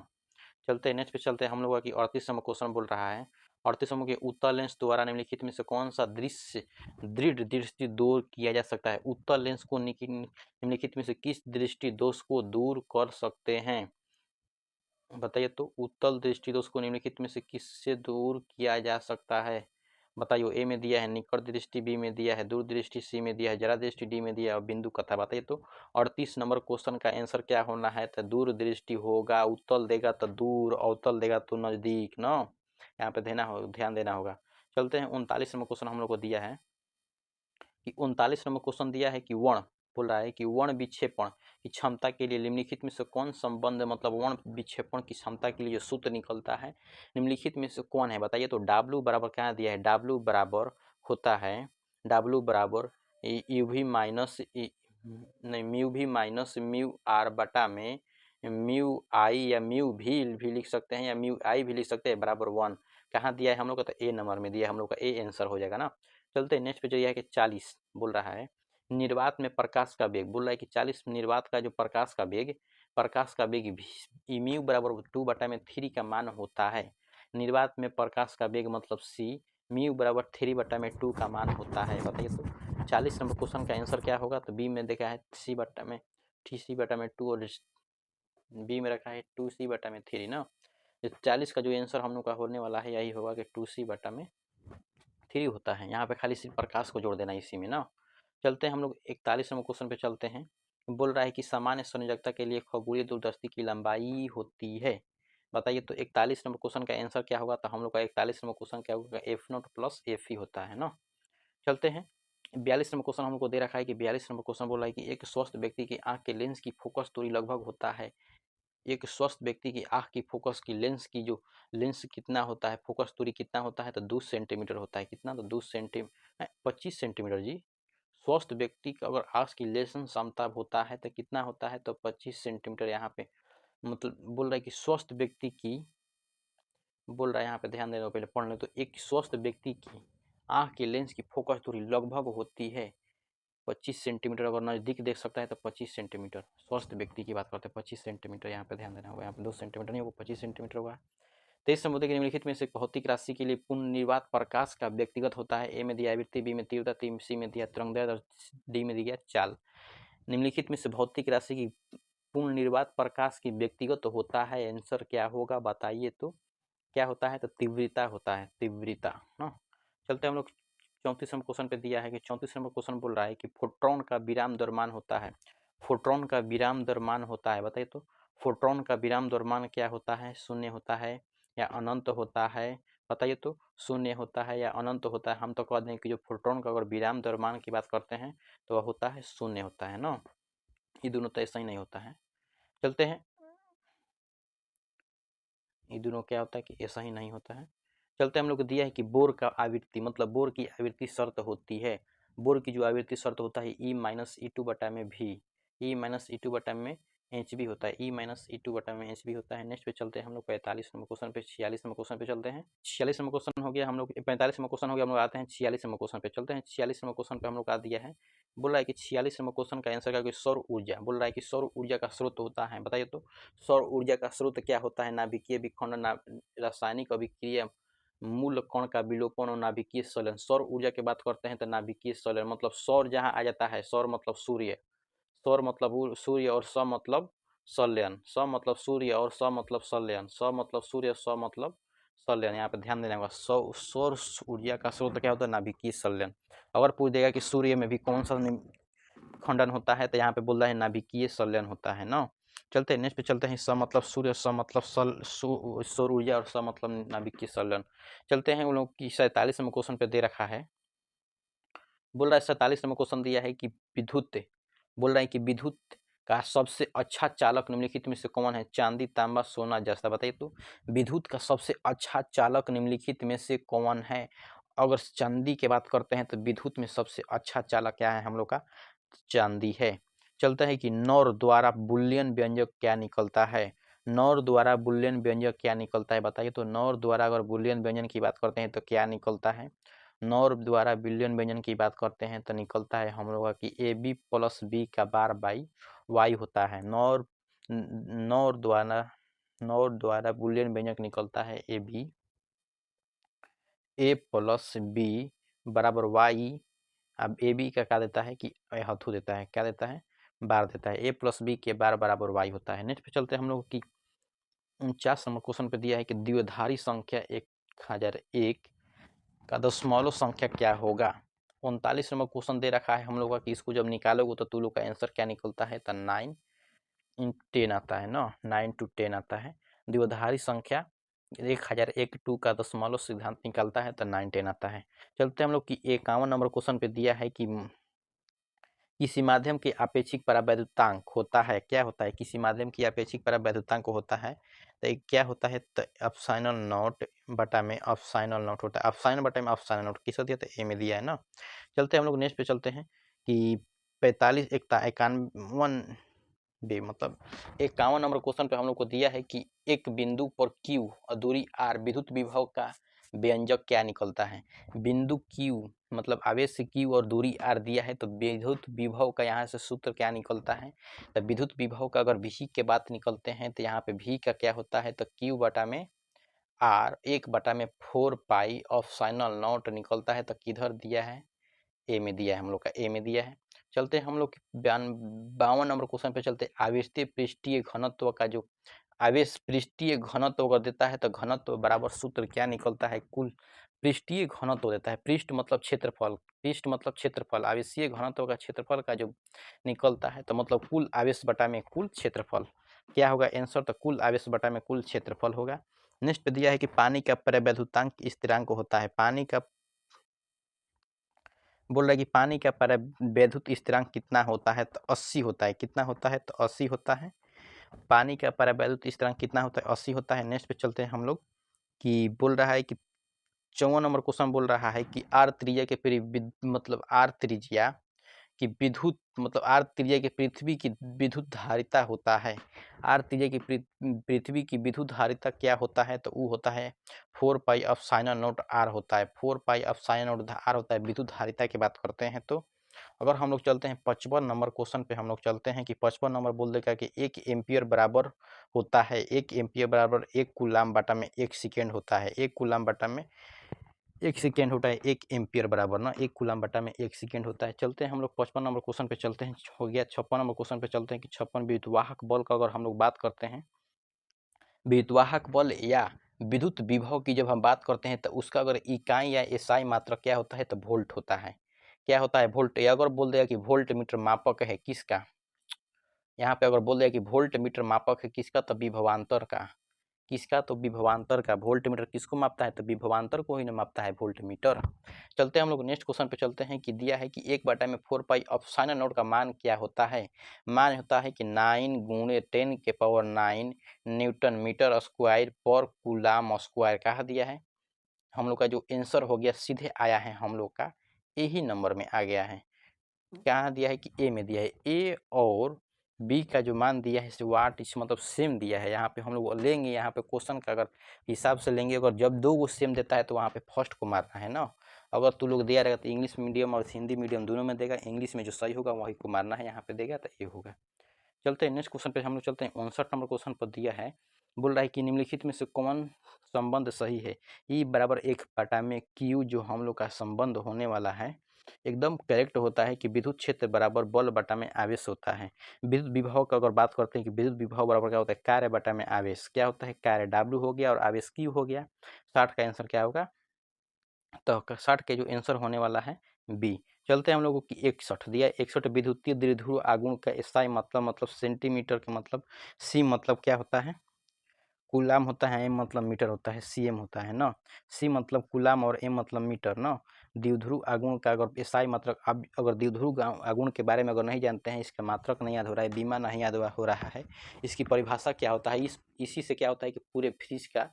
चलते हैं नेक्स्ट पे चलते हैं हम लोग की 38वां क्वेश्चन बोल रहा है। 38वां के उत्तल लेंस द्वारा निम्नलिखित में से कौन सा दृश्य दृढ़ दृष्टि दूर किया जा सकता है? उत्तल लेंस को निम्नलिखित में से किस दृष्टि दोष को दूर कर सकते हैं? बताइए तो। उत्तल दृष्टि दोष को निम्नलिखित में से किससे दूर किया जा सकता है? बताइए। ए में दिया है निकट दृष्टि, बी में दिया है दूर दृष्टि, सी में दिया है जरा दृष्टि, डी में दिया है बिंदु कथा। बताइए तो। 38 नंबर क्वेश्चन का आंसर क्या होना है? तो दूर दृष्टि होगा। उत्तल देगा तो दूर, अवतल देगा तो नजदीक ना। यहाँ पे ध्यान देना होगा। चलते हैं 39 नंबर क्वेश्चन हम लोग को दिया है कि 39 नंबर क्वेश्चन दिया है कि वर्ण बोल रहा है कि वर्ण विक्षेपण की क्षमता के लिए निम्नलिखित में से कौन संबंध, मतलब वर्ण विक्षेपण की क्षमता के लिए जो सूत्र निकलता है निम्नलिखित में से कौन है? बताइए तो। W बराबर क्या दिया है? W बराबर होता है, W बराबर यू भी माइनस नहीं म्यू भी माइनस म्यू आर बटा में म्यू आई, या म्यू भी लिख सकते हैं या म्यू आई भी लिख सकते हैं, बराबर 1। कहाँ दिया है हम लोग का? तो ए नंबर में दिया है हम लोग का। ए आंसर हो जाएगा ना। चलते हैं नेक्स्ट पे जो है कि 40 बोल रहा है निर्वात में प्रकाश का वेग। बोल रहा है कि 40 निर्वात का जो प्रकाश का वेग म्यू बराबर 2 बटा में 3 का मान होता है। निर्वात में प्रकाश का वेग मतलब सी, म्यू बराबर 3 बटा में 2 का मान होता है। बताइए तो 40 नंबर क्वेश्चन का आंसर क्या होगा? तो बी में देखा है सी बटा में 2 और बी में रखा है 2c बटा में 3 ना। 40 का जो आंसर हम लोग का होने वाला है यही होगा कि 2c बटा में 3 होता है। यहाँ पे खाली सिर्फ प्रकाश को जोड़ देना इसी में ना। चलते हैं हम लोग 41 नंबर क्वेश्चन पे चलते हैं। बोल रहा है कि सामान्य संयोजकता के लिए खगोलीय दूरदर्शी की लंबाई होती है। बताइए तो 41 नंबर क्वेश्चन का आंसर क्या होगा? तो हम लोग का 41 नंबर क्वेश्चन क्या होगा? F0 प्लस F ही होता है ना। चलते हैं 42 नंबर क्वेश्चन हमको दे रखा है कि 42 नंबर क्वेश्चन बोल रहा है कि एक स्वस्थ व्यक्ति की आंख के लेंस की फोकस दूरी लगभग होता है। एक स्वस्थ व्यक्ति की आंख की फोकस की लेंस की जो लेंस कितना होता है, फोकस दूरी कितना होता है? तो 2 सेंटीमीटर होता है। कितना? तो 2 सेंटीमीटर 25 सेंटीमीटर जी। स्वस्थ व्यक्ति का अगर आंख की लेंस क्षमता होता है तो कितना होता है? तो 25 सेंटीमीटर। यहाँ पे मतलब बोल रहा है कि स्वस्थ व्यक्ति की, बोल रहा है यहाँ पे ध्यान देना, पहले पढ़ लें तो। एक स्वस्थ व्यक्ति की आंख की लेंस की फोकस दूरी लगभग होती है 25 सेंटीमीटर। अगर नज़दीक देख सकता है तो 25 सेंटीमीटर। स्वस्थ व्यक्ति की बात करते हैं 25 सेंटीमीटर। यहाँ पे ध्यान देना होगा। यहाँ पे 2 सेंटीमीटर नहीं, वो 25 सेंटीमीटर होगा। 23 समुद्र के निम्नलिखित में से भौतिक राशि के लिए पूर्ण निर्वात प्रकाश का व्यक्तिगत होता है। ए में दिया आवृत्ति, बी में तीव्रता, सी में दिया तरंगदैर्घ्य और डी में दिया चाल। निम्नलिखित में से भौतिक राशि की पूर्ण निर्वात प्रकाश की व्यक्तिगत होता है। आंसर क्या होगा बताइए तो। क्या होता है? तो तीव्रता होता है, तीव्रता ना। चलते हैं हम लोग 34 नंबर क्वेश्चन पे दिया है कि 34 नंबर क्वेश्चन बोल रहा है कि फोटोन का विराम द्रव्यमान होता है। फोटोन का विराम द्रव्यमान होता है, बताइए तो फोटोन का विराम द्रव्यमान क्या होता है? शून्य होता है या अनंत होता है? बताइए तो शून्य होता है या अनंत होता है? हम तो कह दें कि जो फोटोन का अगर विराम द्रव्यमान की बात करते हैं तो वह होता है शून्य होता है ना। ये दोनों तो ऐसा ही नहीं होता है। चलते हैं, ये दोनों क्या होता है कि ऐसा ही नहीं होता है। चलते हम लोग को दिया है कि बोर का आवृत्ति, मतलब बोर की आवृत्ति शर्त होती है। बोर की जो आवृत्ति शर्त होता है ई माइनस ई टू बटा में भी, ई माइनस ई टू बटा में एच बी होता है, ई माइनस ई टू बटा में एच बी होता है। नेक्स्ट पे चलते हैं हम लोग 45 नंबर क्वेश्चन पे, 46 नंबर क्वेश्चन पे चलते हैं। 46 नंबर क्वेश्चन हो गया हम लोग, 45 नंबर क्वेश्चन हो गया, हम लोग आते हैं 46 नंबर क्वेश्चन पे। चलते हैं 46 नंबर क्वेश्चन पे, हम लोग का दिया है, बोल रहा है कि 46 नंबर क्वेश्चन का आंसर का सौर ऊर्जा, बोल रहा है कि सौर ऊर्जा का स्रोत होता है। बताइए तो सौर ऊर्जा का स्रोत क्या होता है? नाभिकीय विखंडन, रासायनिक अभिक्रिया, मूल कण का विलोपन और नाभिकीय संलयन। सौर ऊर्जा की बात करते हैं तो नाभिकीय संलयन, मतलब सौर जहाँ आ जाता है, सौर मतलब सूर्य, सौर मतलब सूर्य और स मतलब संलयन, स मतलब सूर्य और स मतलब संलयन, स मतलब सूर्य, स मतलब संलयन। यहाँ पे ध्यान देना होगा, सौर ऊर्जा का स्रोत क्या होता है? नाभिकीय संलयन। अगर पूछ देगा कि सूर्य में भी कौन सा खंडन होता है तो यहाँ पे बोल रहा है नाभिकीय संलयन होता है ना। चलते हैं नेक्स्ट पे चलते हैं, स मतलब सूर्य, स मतलब सौर ऊर्जा और स मतलब नाभिकीय संलयन। चलते हैं उन लोग की 47 नंबर क्वेश्चन पे दे रखा है, बोल रहा है 47 नंबर क्वेश्चन दिया है कि विद्युत, बोल रहा है कि विद्युत का सबसे अच्छा चालक निम्नलिखित में से कौन है? चांदी, तांबा, सोना, जस्ता। बताइए तो विद्युत का सबसे अच्छा चालक निम्नलिखित में से कौन है? अगर चांदी की बात करते हैं तो विद्युत में सबसे अच्छा चालक क्या है हम लोग का? चांदी है। चलता है कि नौर द्वारा बुलियन व्यंजक क्या निकलता है? नौर द्वारा बुलियन व्यंजक क्या निकलता है? बताइए तो नौर द्वारा अगर बुलियन व्यंजन की बात करते हैं तो क्या निकलता है? नौर द्वारा बुलियन व्यंजन की बात करते हैं तो निकलता है हम लोग कि ए बी प्लस बी का बार बाई वाई होता है। नौर द्वारा बुलियन व्यंजक निकलता है A B, A plus B बराबर वाई। अब ए बी का क्या देता है कि हथू देता है, क्या देता है? बार देता है। ए प्लस बी के बार बराबर वाई होता है। नेक्स्ट पे चलते हैं हम लोग की 49 नंबर क्वेश्चन पे दिया है कि द्विधारी संख्या 1001 का दशमलव संख्या क्या होगा? 39 नंबर क्वेश्चन दे रखा है हम लोग का कि इसको जब निकालोगे तो तुम लोग का आंसर क्या निकलता है? तो 9 इन 10 आता है ना, 9 to 10 आता है। द्विधारी संख्या 1001 2 का दशमलव सिद्धांत निकलता है तो 9 10 आता है। चलते हम लोग की 51 नंबर क्वेश्चन पे दिया है कि किसी माध्यम के आपेक्षिक परावैद्युतांक होता है, क्या होता है? किसी माध्यम की आपेक्षिक परावैद्युतांक होता है तो एक क्या होता है? तो एप्सिलॉन नॉट बटा में एप्सिलॉन नॉट होता है। एप्सिलॉन बटा में एप्सिलॉन नॉट किसको दिया? तो ए में दिया है ना। चलते हम लोग नेक्स्ट पे चलते हैं कि 51 बे मतलब 51 नंबर क्वेश्चन पे हम लोग को दिया है कि एक बिंदु पर Q और दूरी R विद्युत विभव का व्यंजक क्या निकलता है? बिंदु Q मतलब आवेश Q और दूरी R दिया है तो विद्युत विभव का यहाँ से सूत्र क्या निकलता है? तो विद्युत विभव का अगर V के बात निकलते हैं तो यहाँ पे V का क्या होता है? तो Q बटा में R 1 बटा में 4 पाई ऑफ साइनल नॉट निकलता है। तो किधर दिया है? ए में दिया है, हम लोग का ए में दिया है। चलते हैं हम लोग 52 नंबर क्वेश्चन पे चलते हैं। आवेशीय पृष्ठीय घनत्व का जो आवेश पृष्ठीय घनत्व अगर देता है तो घनत्व बराबर सूत्र क्या निकलता है? कुल पृष्ठीय घनत्व देता है, पृष्ठ मतलब क्षेत्रफल, पृष्ठ मतलब क्षेत्रफल, आवेशीय घनत्व का क्षेत्रफल का जो निकलता है तो मतलब कुल आवेश बटा में कुल क्षेत्रफल। क्या होगा आंसर? तो कुल आवेश बटा में कुल क्षेत्रफल होगा। नेक्स्ट पे दिया है कि पानी का परावैद्युतांक स्थिरांक होता है। पानी का बोल रहा है कि पानी का परावैद्युत स्थिरांक कितना होता है? तो 80 होता है। कितना होता है? तो 80 होता है। पानी का परावैद्युत स्थिरांक कितना होता है? 80 होता है। नेक्स्ट पे चलते हैं हम लोग कि बोल रहा है कि 54 नंबर क्वेश्चन बोल रहा है कि आर त्रिज्या के मतलब आर त्रिज्या कि विद्युत मतलब आर त्रिज्या की पृथ्वी की विद्युत धारिता होता है। आर त्रिज्या की पृथ्वी की विद्युत धारिता क्या होता है? तो वो होता है 4 पाई एप्सिलॉन नॉट आर होता है। 4 पाई एप्सिलॉन नॉट आर होता है विद्युत धारिता की बात करते हैं तो। अगर हम लोग चलते हैं 55 नंबर क्वेश्चन पे, हम लोग चलते हैं कि 55 नंबर बोल देगा कि 1 एम्पियर बराबर होता है, 1 एम्पियर बराबर 1 कूलाम बटा में 1 सेकेंड होता है। 1 कूलाम बटा में 1 सेकेंड होता है, 1 एम्पियर बराबर ना 1 कूलम बटा में 1 सेकेंड होता है। चलते हैं हम लोग 55 नंबर क्वेश्चन पे चलते हैं। हो गया 56 नंबर क्वेश्चन पे चलते हैं कि 56 विद्युतवाहक बल का अगर हम लोग बात करते हैं, विद्युतवाहक बल या विद्युत विभव की जब हम बात करते हैं तो उसका अगर इकाई या एसआई मात्रक क्या होता है तो वोल्ट होता है। क्या होता है? वोल्ट। अगर बोल देगा कि वोल्ट मीटर मापक है किसका, यहाँ पे अगर बोल देगा कि वोल्ट मीटर मापक है किसका, तो विभवांतर का। किसका? तो विभवांतर का। वोल्ट मीटर किसको मापता है? तो विभवांतर को ही ना मापता है वोल्ट मीटर। चलते हैं हम लोग नेक्स्ट क्वेश्चन पे चलते हैं कि दिया है कि 1/4 पाई ऑफ साइन नोट का मान क्या होता है। मान होता है कि 9 गुणे 10⁹ न्यूटन मीटर स्क्वायर पर कूलाम स्क्वायर। कहा दिया है हम लोग का जो आंसर हो गया सीधे आया है हम लोग का यही नंबर में आ गया है। क्या दिया है कि ए में दिया है। ए और बी का जो मान दिया है वाट इस मतलब सेम दिया है। यहाँ पे हम लोग लेंगे, यहाँ पे क्वेश्चन का अगर हिसाब से लेंगे, अगर जब दो वो सेम देता है तो वहाँ पे फर्स्ट को मारना है ना। अगर तू लोग दिया रहेगा तो इंग्लिश मीडियम और हिंदी मीडियम दोनों में देगा, इंग्लिश में जो सही होगा वही को मारना है, यहाँ पे देगा तो ये होगा। चलते हैं नेक्स्ट क्वेश्चन पे हम लोग चलते हैं। 59 नंबर क्वेश्चन पर दिया है, बोल रहा है कि निम्नलिखित में से कौन संबंध सही है। ई बराबर 1/क्यू जो हम लोग का संबंध होने वाला है एकदम करेक्ट होता है कि विद्युत क्षेत्र बराबर बल बटा में आवेश होता है। विद्युत विभव का अगर बात करते हैं कि विद्युत विभव बराबर क्या होता है, कार्य बटा में आवेश। क्या होता है? कार्य W हो गया और आवेश Q हो गया। 60 का आंसर क्या होगा? तो 60 के जो आंसर होने वाला है बी। चलते हैं हम लोगों की 61 दिया। 61 विद्युतीय द्विध्रुव आघूर्ण का एसआई मतलब सेंटीमीटर के मतलब सी मतलब क्या होता है? कूलाम होता है, एम मतलब मीटर होता है, सी एम होता है ना। सी मतलब कूलाम और एम मतलब मीटर ना। द्विध्रुव आघूर्ण का अगर एसआई मात्रक, आप अगर द्विध्रुव आघूर्ण के बारे में अगर नहीं जानते हैं, इसका मात्रक नहीं याद हो रहा है, बीमा नहीं याद हो रहा है, इसकी परिभाषा क्या होता है, इसी से क्या होता है कि पूरे फ्रिज का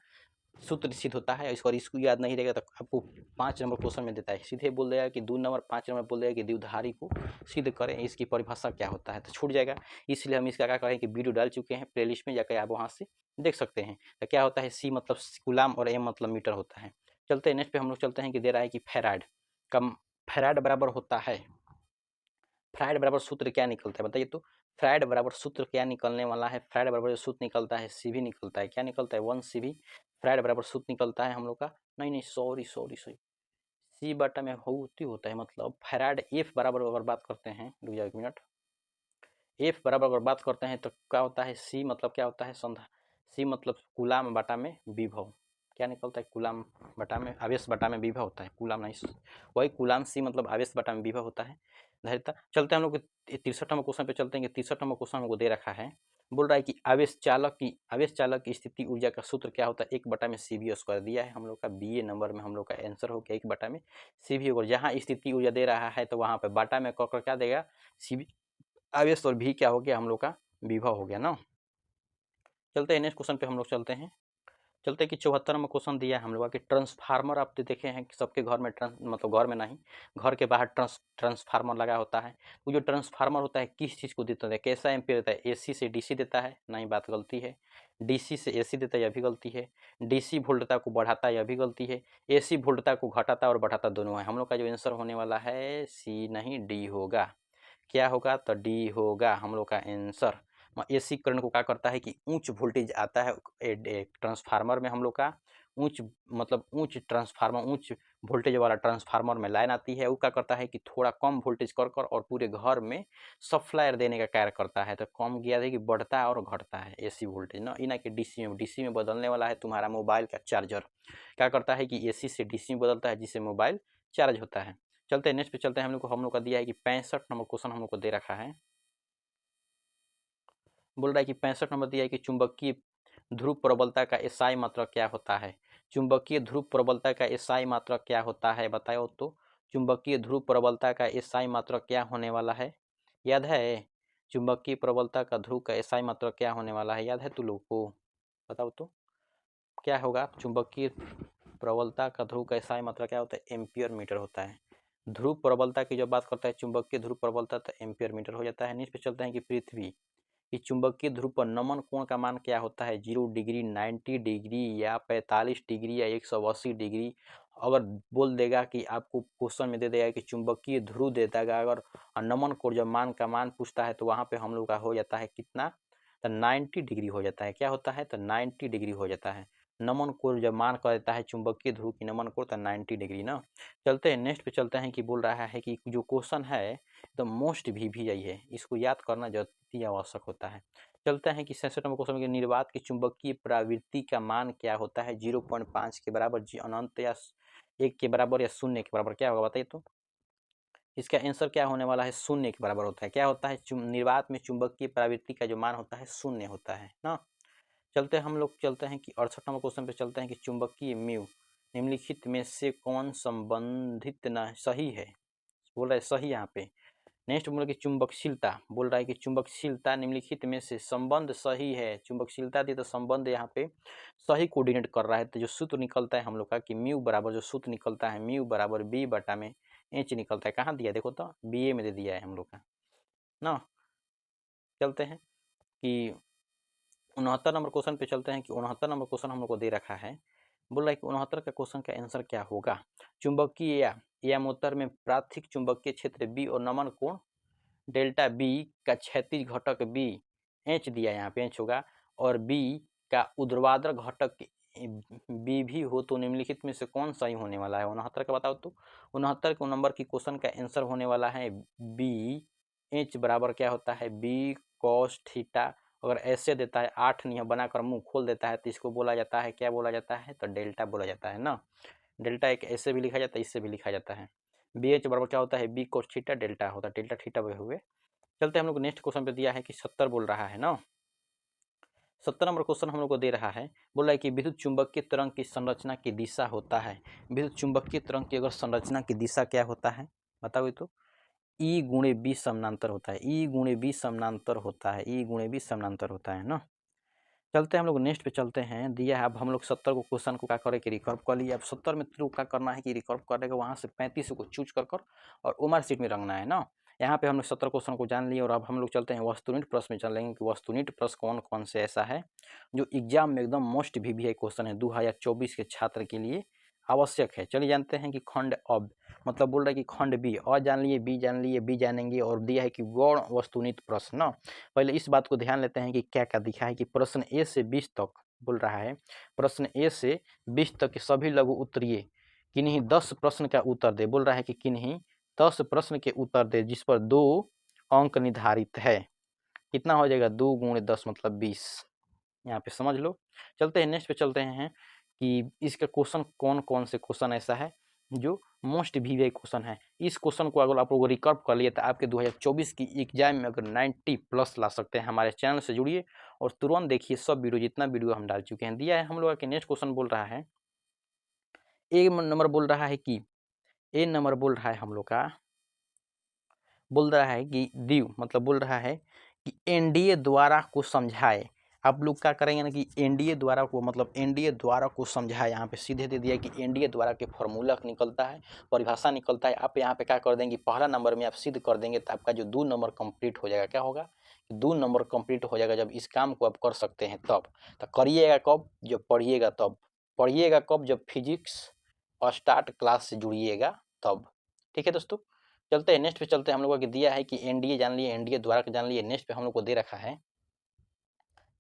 सूत्र सिद्ध होता है। और इसको याद नहीं रहेगा तो आपको 5 नंबर क्वेश्चन में देता है, सीधे बोल देगा कि 2 नंबर 5 नंबर बोल देगा कि द्विधारी को सिद्ध करें, इसकी परिभाषा क्या होता है, तो छूट जाएगा। इसलिए हम इसका क्या करें कि वीडियो डाल चुके हैं प्लेलिस्ट में, जाकर आप वहाँ से देख सकते हैं। तो क्या होता है, सी मतलब कूलाम और एम मतलब मीटर होता है। चलते हैं नेक्स्ट पे हम लोग चलते हैं कि दे रहा है कि फैराड कम फैराड बराबर होता है। फैराड बराबर सूत्र क्या निकलता है बताइए तो। फैराड बराबर सूत्र क्या निकलने वाला है? फैराड बराबर जो सूत्र निकलता है सीवी निकलता है। क्या निकलता है? 1 CV। फैराड बराबर सूत्र निकलता है हम लोग का, नहीं सॉरी सी बटा में होता है मतलब फैराड। एफ बराबर अगर बात करते हैं, रुक जाओ 1 मिनट, एफ बराबर अगर बात करते हैं तो क्या होता है? सी मतलब क्या होता है? संधा। सी मतलब कूलाम बटा में विभव। क्या निकलता है? कूलाम बटा में आवेश बटा में विभव होता है, कूलाम नहीं, वही कूलाम। सी मतलब आवेश बटा में विभव होता है, धैर्यता। चलते हैं हम लोग 63 नंबर क्वेश्चन पे चलते हैं कि 63 नंबर क्वेश्चन हमको दे रखा है, बोल रहा है कि आवेश चालक की स्थिति ऊर्जा का सूत्र क्या होता है? 1/CV² दिया है हम लोग का BA नंबर में, हम लोग का आंसर हो गया 1/CV। और जहाँ स्थिति ऊर्जा दे रहा है तो वहाँ पे बाटा में ककर क्या देगा? CV आवेश, और भी क्या हो गया हम लोग का? विभव हो गया ना। चलते हैं नेक्स्ट क्वेश्चन पे हम लोग चलते हैं। चलते हैं कि 74 नंबर क्वेश्चन दिया है हम लोग कि ट्रांसफार्मर आप देखे हैं कि सबके घर में मतलब घर में नहीं, घर के बाहर ट्रांसफार्मर लगा होता है। वो जो ट्रांसफार्मर होता है किस चीज़ को देता है, कैसा एम्पीयर देता है? AC से DC देता है, नहीं, बात गलती है। DC से AC देता है, यह भी गलती है। DC वोल्टता को बढ़ाता है, यह भी गलती है। AC वोल्टता को घटाता और बढ़ाता दोनों है। हम लोग का जो आंसर होने वाला है C नहीं D होगा। क्या होगा? तो D होगा हम लोग का आंसर। AC करंट को क्या करता है कि उच्च वोल्टेज आता है ट्रांसफार्मर में, हम लोग का उच्च मतलब उच्च ट्रांसफार्मर, उच्च वोल्टेज वाला ट्रांसफार्मर में लाइन आती है, वो क्या करता है कि थोड़ा कम वोल्टेज कर और पूरे घर में सप्लायर देने का कार्य करता है। तो कम गया है कि बढ़ता है और घटता है AC वोल्टेज ना, इना कि DC में बदलने वाला है तुम्हारा मोबाइल का चार्जर। क्या करता है कि AC से DC में बदलता है, जिससे मोबाइल चार्ज होता है। चलते हैं नेक्स्ट पे चलते हैं। हम लोग का दिया है कि 65 नंबर क्वेश्चन हम लोग को दे रखा है, बोल रहा है कि 65 नंबर दिया है कि चुंबकीय ध्रुव प्रबलता का एसआई मात्रक क्या होता है। चुंबकीय ध्रुव प्रबलता का एसआई मात्रक क्या होता है बताओ तो। चुंबकीय ध्रुव प्रबलता का एसआई मात्रक क्या होने वाला है, याद है? चुंबकीय प्रबलता का ध्रुव का एसआई मात्रक क्या होने वाला है, याद है तू लोग को? बताओ तो क्या होगा? चुंबकीय प्रबलता का ध्रुव का एसआई मात्रक क्या होता है? एम्पियर मीटर होता है। ध्रुव प्रबलता की जब बात करता है चुंबकीय ध्रुव प्रबलता तो एम्पियर मीटर हो जाता है। नीचे पे चलते हैं कि पृथ्वी कि चुंबकीय ध्रुव पर नमन कोण का मान क्या होता है? 0 डिग्री, 90 डिग्री या 45 डिग्री या 180 डिग्री। अगर बोल देगा कि आपको क्वेश्चन में दे देगा कि चुंबकीय ध्रुव दे देगा अगर, नमन कोण जब मान का मान पूछता है तो वहाँ पे हम लोग का हो जाता है कितना? तो 90 डिग्री हो जाता है। क्या होता है? तो 90 डिग्री हो जाता है। नमन कोण जब मान कर देता है चुंबकीय ध्रुव की नमन कोण तो 90 डिग्री ना। चलते हैं नेक्स्ट पे चलते हैं कि बोल रहा है कि जो क्वेश्चन है द मोस्ट VVI है, इसको याद करना अति आवश्यक होता है। चलते हैं कि 66 नंबर क्वेश्चन में निर्वात की चुंबकीय प्रवृत्ति का मान क्या होता है, 0.5 के बराबर, अनंत या 1 के बराबर या 0 के बराबर, क्या होगा बताइए तो। इसका आंसर क्या होने वाला है, 0 के बराबर होता है। क्या होता है, निर्वात में चुंबकीय प्रवृत्ति का जो मान होता है 0 होता है ना। चलते हम लोग चलते हैं कि 68 नंबर क्वेश्चन पे चलते हैं कि चुंबकीय म्यू निम्नलिखित में से कौन संबंधित न सही है, बोल रहा है सही यहाँ पे। नेक्स्ट बोल रहा है कि चुंबकशीलता, बोल रहा है कि चुंबकशीलता निम्नलिखित में से संबंध सही है, चुंबकशीलता दी तो संबंध यहाँ पे सही कोऑर्डिनेट कर रहा है। तो जो सूत्र निकलता है हम लोग का कि म्यू बराबर, जो सूत्र निकलता है म्यू बराबर बी बटा में एच निकलता है। कहाँ दिया देखो तो, BA में दे दिया है हम लोग का ना। चलते हैं कि 69 नंबर क्वेश्चन पे चलते हैं कि 69 नंबर क्वेश्चन हम लोग को दे रखा है। बोल रहा है कि 69 का क्वेश्चन का आंसर क्या होगा, चुंबकीय या मोटर में प्राथमिक चुंबकीय क्षेत्र बी और नमन कोण डेल्टा बी का क्षैतिज घटक बी एच दिया, यहाँ पे एच होगा, और बी का ऊर्ध्वाधर घटक बी भी हो तो निम्नलिखित में से कौन सही होने वाला है। 69 का बताओ तो। 69 को नंबर की क्वेश्चन का आंसर होने वाला है बी एच बराबर क्या होता है, बी कॉस थीटा। अगर ऐसे देता है 8 नियम बनाकर मुंह खोल देता है तो इसको बोला जाता है, क्या बोला जाता है, तो डेल्टा बोला जाता है ना। डेल्टा एक ऐसे भी लिखा जाता है, इससे भी लिखा जाता है। बी एच बराबर क्या होता है, बी कोस थीटा डेल्टा होता है, डेल्टा थीटा हुए। चलते हम लोग नेक्स्ट क्वेश्चन पे दिया है कि 70 बोल रहा है ना। 70 नंबर क्वेश्चन हम लोग को दे रहा है, बोल रहा है कि विद्युत चुंबकीय तरंग की संरचना की दिशा होता है। विद्युत चुंबकीय तरंग की अगर संरचना की दिशा क्या होता है बताओ तो, ई गुणे बी समानांतर होता है, ई गुणे बी समानांतर होता है, ई गुणे बी समानांतर होता है ना। चलते हैं हम लोग नेक्स्ट पे चलते हैं, दिया है अब हम लोग 70 को क्वेश्चन को क्या करे कि रिकॉर्व कर लिए। अब 70 में थ्रू क्या करना है कि रिकॉर्व करेगा वहाँ से 35 को चूज कर और उमर सीट में रखना है ना। यहाँ पे हम लोग 70 क्वेश्चन को जान लिए और अब हम लोग चलते हैं वस्तुनिष्ठ प्रश्न में चलेंगे कि वस्तुनिष्ठ प्रश्न कौन कौन से ऐसा है जो एग्जाम में एकदम मोस्ट VVI क्वेश्चन है 2024 के छात्र के लिए आवश्यक है। चलिए जानते हैं कि खंड अब मतलब बोल रहा है कि खंड बी, और जान लिए, बी जान लिए, बी जानेंगे, और दिया है कि गौण वस्तुनिष्ठ प्रश्न ना। पहले इस बात को ध्यान लेते हैं कि क्या क्या दिखा है कि प्रश्न ए से 20 तक बोल रहा है, प्रश्न ए से 20 तक के सभी लघु उत्तरीय किन्हीं 10 प्रश्न का उत्तर दे। बोल रहा है कि किन्हीं 10 प्रश्न के उत्तर दे जिस पर 2 अंक निर्धारित है। कितना हो जाएगा, 2 गुणे 10 मतलब 20, यहाँ पे समझ लो। चलते हैं नेक्स्ट पे चलते हैं कि इसका क्वेश्चन कौन कौन से क्वेश्चन ऐसा है जो मोस्ट VVI क्वेश्चन है। इस क्वेश्चन को अगर आप लोग रिकॉर्ड कर लिए तो आपके 2024 की एग्जाम में अगर 90+ ला सकते हैं। हमारे चैनल से जुड़िए और तुरंत देखिए सब वीडियो, जितना वीडियो हम डाल चुके हैं। दिया है हम लोग के नेक्स्ट क्वेश्चन बोल रहा है, ए नंबर बोल रहा है कि ए नंबर बोल रहा है हम लोग का, बोल रहा है कि दीव मतलब बोल रहा है कि एनडीए द्वारा को समझाए। आप लोग क्या करेंगे ना कि एनडीए द्वारा को मतलब एनडीए द्वारा को समझाए, यहाँ पे सीधे दे दिया कि एनडीए द्वारा के फॉर्मूला निकलता है, परिभाषा निकलता है। आप यहाँ पे क्या कर देंगे, पहला नंबर में आप सिद्ध कर देंगे तो आपका जो 2 नंबर कंप्लीट हो जाएगा। क्या होगा, 2 नंबर कंप्लीट हो जाएगा जब इस काम को आप कर सकते हैं तब। तो करिएगा कब, जब पढ़िएगा तब। पढ़िएगा कब, जब फिजिक्स स्टार्ट क्लास से जुड़िएगा तब। ठीक है दोस्तों, चलते हैं नेक्स्ट पे चलते हैं। हम लोगों को दिया है कि एनडीए जान लिए, एनडीए द्वारा का जान लिए। नेक्स्ट पे हम लोग को दे रखा है,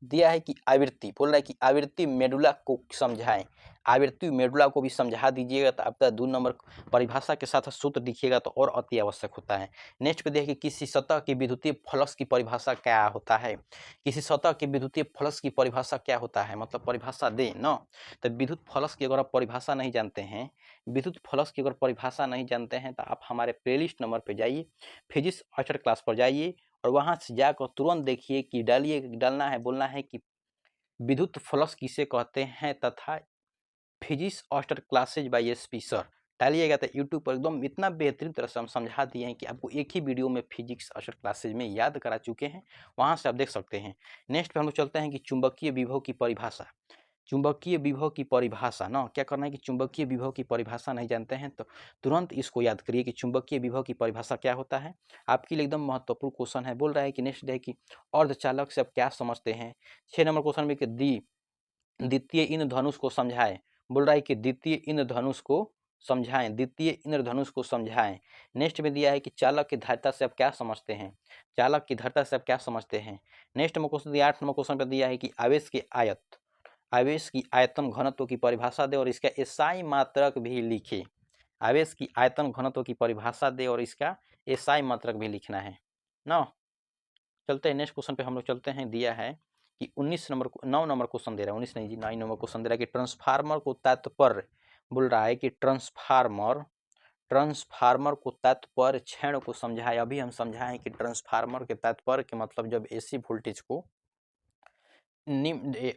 दिया है कि आवृत्ति, बोल रहा है कि आवृत्ति मेडुला को समझाएं। आवृत्ति मेडुला को भी समझा दीजिएगा तो आपका 2 नंबर परिभाषा के साथ सूत्र दिखिएगा तो और अति आवश्यक होता है। नेक्स्ट पे देखिए किसी सतह की विद्युतीय फ्लक्स की परिभाषा क्या होता है। किसी सतह की विद्युतीय फ्लक्स की परिभाषा क्या होता है, मतलब परिभाषा दे ना। तो विद्युत फ्लक्स की अगर आप परिभाषा नहीं जानते हैं, विद्युत फ्लक्स की अगर परिभाषा नहीं जानते हैं तो आप हमारे प्लेलिस्ट नंबर पर जाइए, फिजिक्स अक्षर क्लास पर जाइए और वहां से जाकर तुरंत देखिए कि डालिए, डालना है, बोलना है कि विद्युत फ्लक्स किसे कहते हैं तथा फिजिक्स ऑस्टर क्लासेज बाय एसपी सर डालिएगा तो यूट्यूब पर एकदम इतना बेहतरीन तरह से हम समझा दिए हैं कि आपको एक ही वीडियो में फिजिक्स ऑस्टर क्लासेज में याद करा चुके हैं, वहां से आप देख सकते हैं। नेक्स्ट पे हम लोग चलते हैं कि चुंबकीय विभव की परिभाषा। चुंबकीय विभव की परिभाषा ना, क्या करना है कि चुंबकीय विभव की परिभाषा नहीं जानते हैं तो तुरंत इसको याद करिए कि चुंबकीय विभव की परिभाषा क्या होता है। आपके लिए एकदम महत्वपूर्ण क्वेश्चन है। बोल रहा है कि नेक्स्ट है कि अर्धचालक से आप क्या समझते हैं। 6 नंबर क्वेश्चन में कि द्वितीय इंद्रधनुष को समझाएं। बोल रहा है कि द्वितीय इंद्रधनुष को समझाएं, द्वितीय इंद्रधनुष को समझाएं। नेक्स्ट में दिया है कि चालक की धारिता से आप क्या समझते हैं, चालक की धारिता से आप क्या समझते हैं। नेक्स्ट में क्वेश्चन दिया 8 नंबर क्वेश्चन पर दिया है कि आवेश के आयत, आवेश की आयतन घनत्व की परिभाषा दे और इसका एसआई मात्रक भी लिखे। आवेश की आयतन घनत्व की परिभाषा दे और इसका एसआई मात्रक भी लिखना है ना। चलते हैं नेक्स्ट क्वेश्चन पे हम लोग चलते हैं। दिया है कि 9 नंबर क्वेश्चन दे रहा है, 19 नहीं जी 9 नंबर क्वेश्चन दे रहा है कि ट्रांसफार्मर को तात्पर्य बोल रहा है कि ट्रांसफार्मर को तात्पर्य क्षण को समझाए। अभी हम समझाएं कि ट्रांसफार्मर के तात्पर्य के मतलब जब एसी वोल्टेज को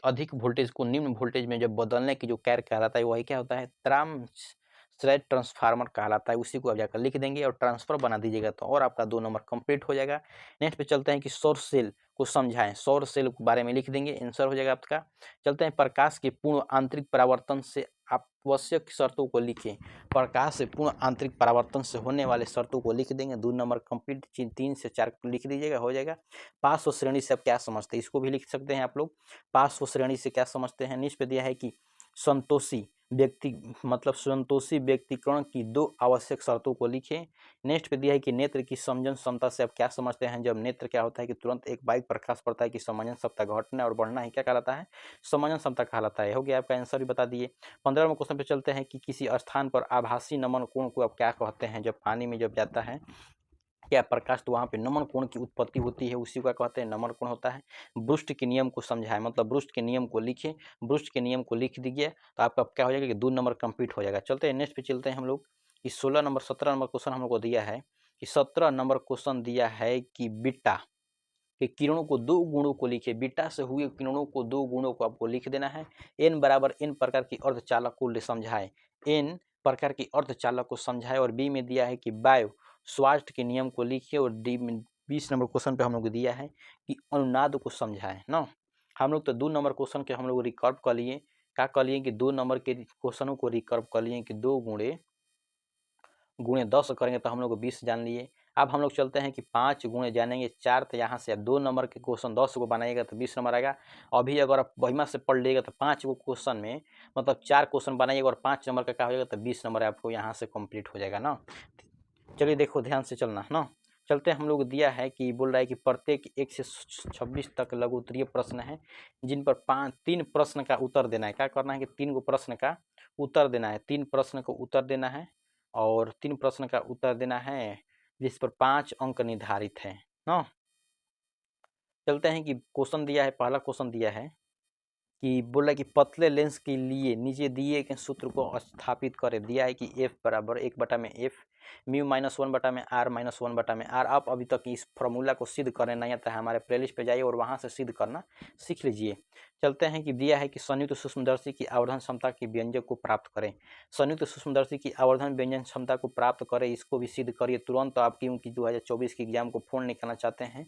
अधिक वोल्टेज को निम्न वोल्टेज में जब बदलने की जो कार्य कहलाता है वही क्या होता है, ट्रांसलेट ट्रांसफार्मर कहलाता है। उसी को आप जाकर लिख देंगे और ट्रांसफर बना दीजिएगा तो और आपका 2 नंबर कंप्लीट हो जाएगा। नेक्स्ट पे चलते हैं कि सौर सेल को समझाएं। सौर सेल के बारे में लिख देंगे, आंसर हो जाएगा आपका। चलते हैं प्रकाश के पूर्ण आंतरिक परावर्तन से आवश्यक शर्तों को लिखें। प्रकाश से पूर्ण आंतरिक परावर्तन से होने वाले शर्तों को लिख देंगे। 2 नंबर कंप्लीट, 3 से 4 लिख दीजिएगा, हो जाएगा। पार्श्व श्रेणी से आप क्या समझते हैं, इसको भी लिख सकते हैं आप लोग। पार्श्व श्रेणी से क्या समझते हैं। नीचे पे दिया है कि संतोषी व्यक्तिकरण की 2 आवश्यक शर्तों को लिखें। नेक्स्ट पे दिया है कि नेत्र की समझन क्षमता से आप क्या समझते हैं। जब नेत्र क्या होता है कि तुरंत एक बाइक प्रकाश पड़ता है कि समझन क्षमता घटना और बढ़ना ही क्या कहलाता है, समझन क्षमता कहलाता है। हो गया, आपका आंसर भी बता दिए। 15वें क्वेश्चन पे चलते हैं कि किसी स्थान पर आभासी नमन कोण को आप क्या कहते हैं। जब पानी में जब जाता है क्या प्रकाश तो वहाँ पे नमन कोण की उत्पत्ति होती है, उसी को कहते हैं नमन कोण होता है। ब्रुस्ट के नियम को समझाएं, मतलब ब्रुस्ट के नियम को लिखें। ब्रुस्ट के नियम को लिख दीजिए तो आपका क्या हो जाएगा कि 2 नंबर कंप्लीट हो जाएगा। चलते हैं नेक्स्ट पे चलते हैं हम लोग। कि 17 नंबर क्वेश्चन हम लोग को दिया है कि 17 नंबर क्वेश्चन दिया है कि बीटा के किरणों को 2 गुणों को लिखे। बीटा से हुए किरणों को 2 गुणों को आपको लिख देना है। n बराबर n प्रकार की अर्धचालक को समझाए। n प्रकार की अर्धचालक को समझाए। और बी में दिया है कि बायो स्वार्ट के नियम को लिखे। और डी में 20 नंबर क्वेश्चन पे हम लोग दिया है कि अनुनाद को समझाए ना। हम लोग तो 2 नंबर क्वेश्चन के हम लोग रिकर्व कर लिए। क्या कर लिए कि 2 नंबर के क्वेश्चनों को रिकर्व कर लिए कि 2 गुणे 10 करेंगे तो हम लोग 20 जान लिए। अब हम लोग चलते हैं कि 5 गुणे जानेंगे 4, तो यहाँ से 2 नंबर के क्वेश्चन 10 को बनाइएगा तो 20 नंबर आएगा। अभी अगर आप बहिमा से पढ़ लीजिएगा तो 5 को क्वेश्चन में मतलब 4 क्वेश्चन बनाइएगा और 5 नंबर का क्या हो जाएगा तो 20 नंबर आपको यहाँ से कंप्लीट हो जाएगा ना। चलिए देखो ध्यान से चलना ना। चलते हम लोग दिया है कि बोल रहा है कि प्रत्येक 1 से 26 तक लघु उत्तरीय प्रश्न है जिन पर 3 प्रश्न का उत्तर देना है। क्या करना है कि 3 को प्रश्न का उत्तर देना है। 3 प्रश्न को उत्तर देना है और 3 प्रश्न का उत्तर देना है जिस पर 5 अंक निर्धारित है ना। चलते हैं कि क्वेश्चन दिया है, पहला क्वेश्चन दिया है कि बोला कि पतले लेंस के लिए नीचे दिए के सूत्र को स्थापित करें। दिया है कि f बराबर 1/f म्यू -1/r। आप अभी तक इस फॉर्मूला को सिद्ध करने नहीं आता है, हमारे प्लेलिस्ट पे जाइए और वहां से सिद्ध करना सीख लीजिए। चलते हैं कि दिया है कि संयुक्त सूक्ष्मदर्शी की आवर्धन क्षमता के व्यंजक को प्राप्त करें। संयुक्त सूक्ष्मदर्शी की आवर्धन व्यंजन क्षमता को प्राप्त करें, इसको भी सिद्ध करिए तुरंत। आप क्योंकि 2024 की एग्जाम को फोन निकालना चाहते हैं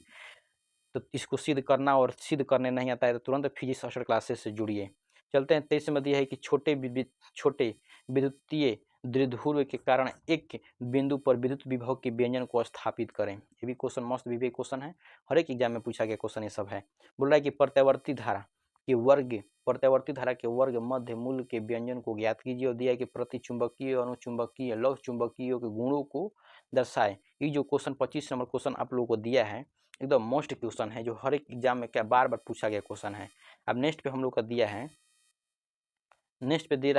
तो इसको सिद्ध करना और सिद्ध करने नहीं आता है तो तुरंत फिजिक्स मास्टर क्लासेस से जुड़िए। चलते हैं 23 में दिया है कि छोटे विद्युतीय द्विध्रुव के कारण एक बिंदु पर विद्युत विभव के व्यंजन को स्थापित करें। ये भी क्वेश्चन मस्त विवेक क्वेश्चन है, हर एक एग्जाम में पूछा गया क्वेश्चन ये सब है। बोल रहा है कि प्रत्यावर्ती धारा के वर्ग मध्य मूल के व्यंजन को ज्ञात कीजिए। और दिया है कि प्रतिचुंबकीय अनुचुंबकीय लौह चुंबकीय के गुणों को दर्शाए। ये जो क्वेश्चन 25 नंबर क्वेश्चन आप लोगों को दिया है एकदम मोस्ट क्वेश्चन है जो हर एक एग्जाम में क्या बार बार पूछा गया क्वेश्चन है। अब नेक्स्ट पे हम लोग का दिया है, नेक्स्ट पे दे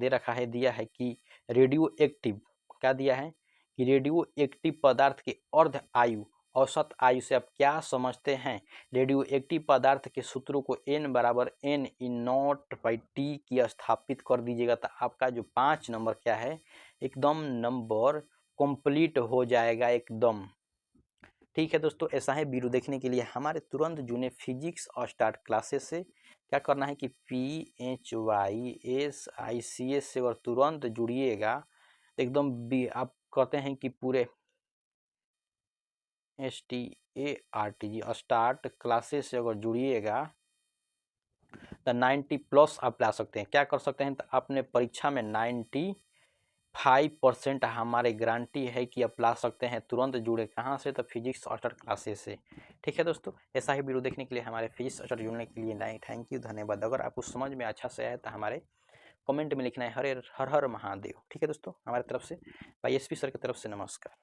रखा है दिया है कि रेडियो एक्टिव, क्या दिया है कि रेडियो एक्टिव पदार्थ के अर्ध आयु औसत आयु से आप क्या समझते हैं। रेडियो एक्टिव पदार्थ के सूत्रों को n बराबर n/0/T की स्थापित कर दीजिएगा तो आपका जो 5 नंबर क्या है एकदम नंबर कंप्लीट हो जाएगा एकदम। ठीक है दोस्तों, ऐसा है वीडियो देखने के लिए हमारे तुरंत जुड़े फिजिक्स और स्टार्ट क्लासेस से। क्या करना है कि PHYSICS से और तुरंत जुड़िएगा एकदम भी। आप कहते हैं कि पूरे START स्टार्ट क्लासेस से अगर जुड़िएगा तो 90+ आप ला सकते हैं। क्या कर सकते हैं तो अपने परीक्षा में 95% हमारे गारंटी है कि आप ला सकते हैं। तुरंत जुड़े कहाँ से तो फिजिक्स और क्लासेस से। ठीक है दोस्तों, ऐसा ही वीडियो देखने के लिए हमारे फिजिक्स और जुड़ने के लिए नहीं, थैंक यू, धन्यवाद। अगर आपको समझ में अच्छा से आया तो हमारे कमेंट में लिखना है हर हर महादेव। ठीक है दोस्तों, हमारी तरफ से YSP सर की तरफ से नमस्कार।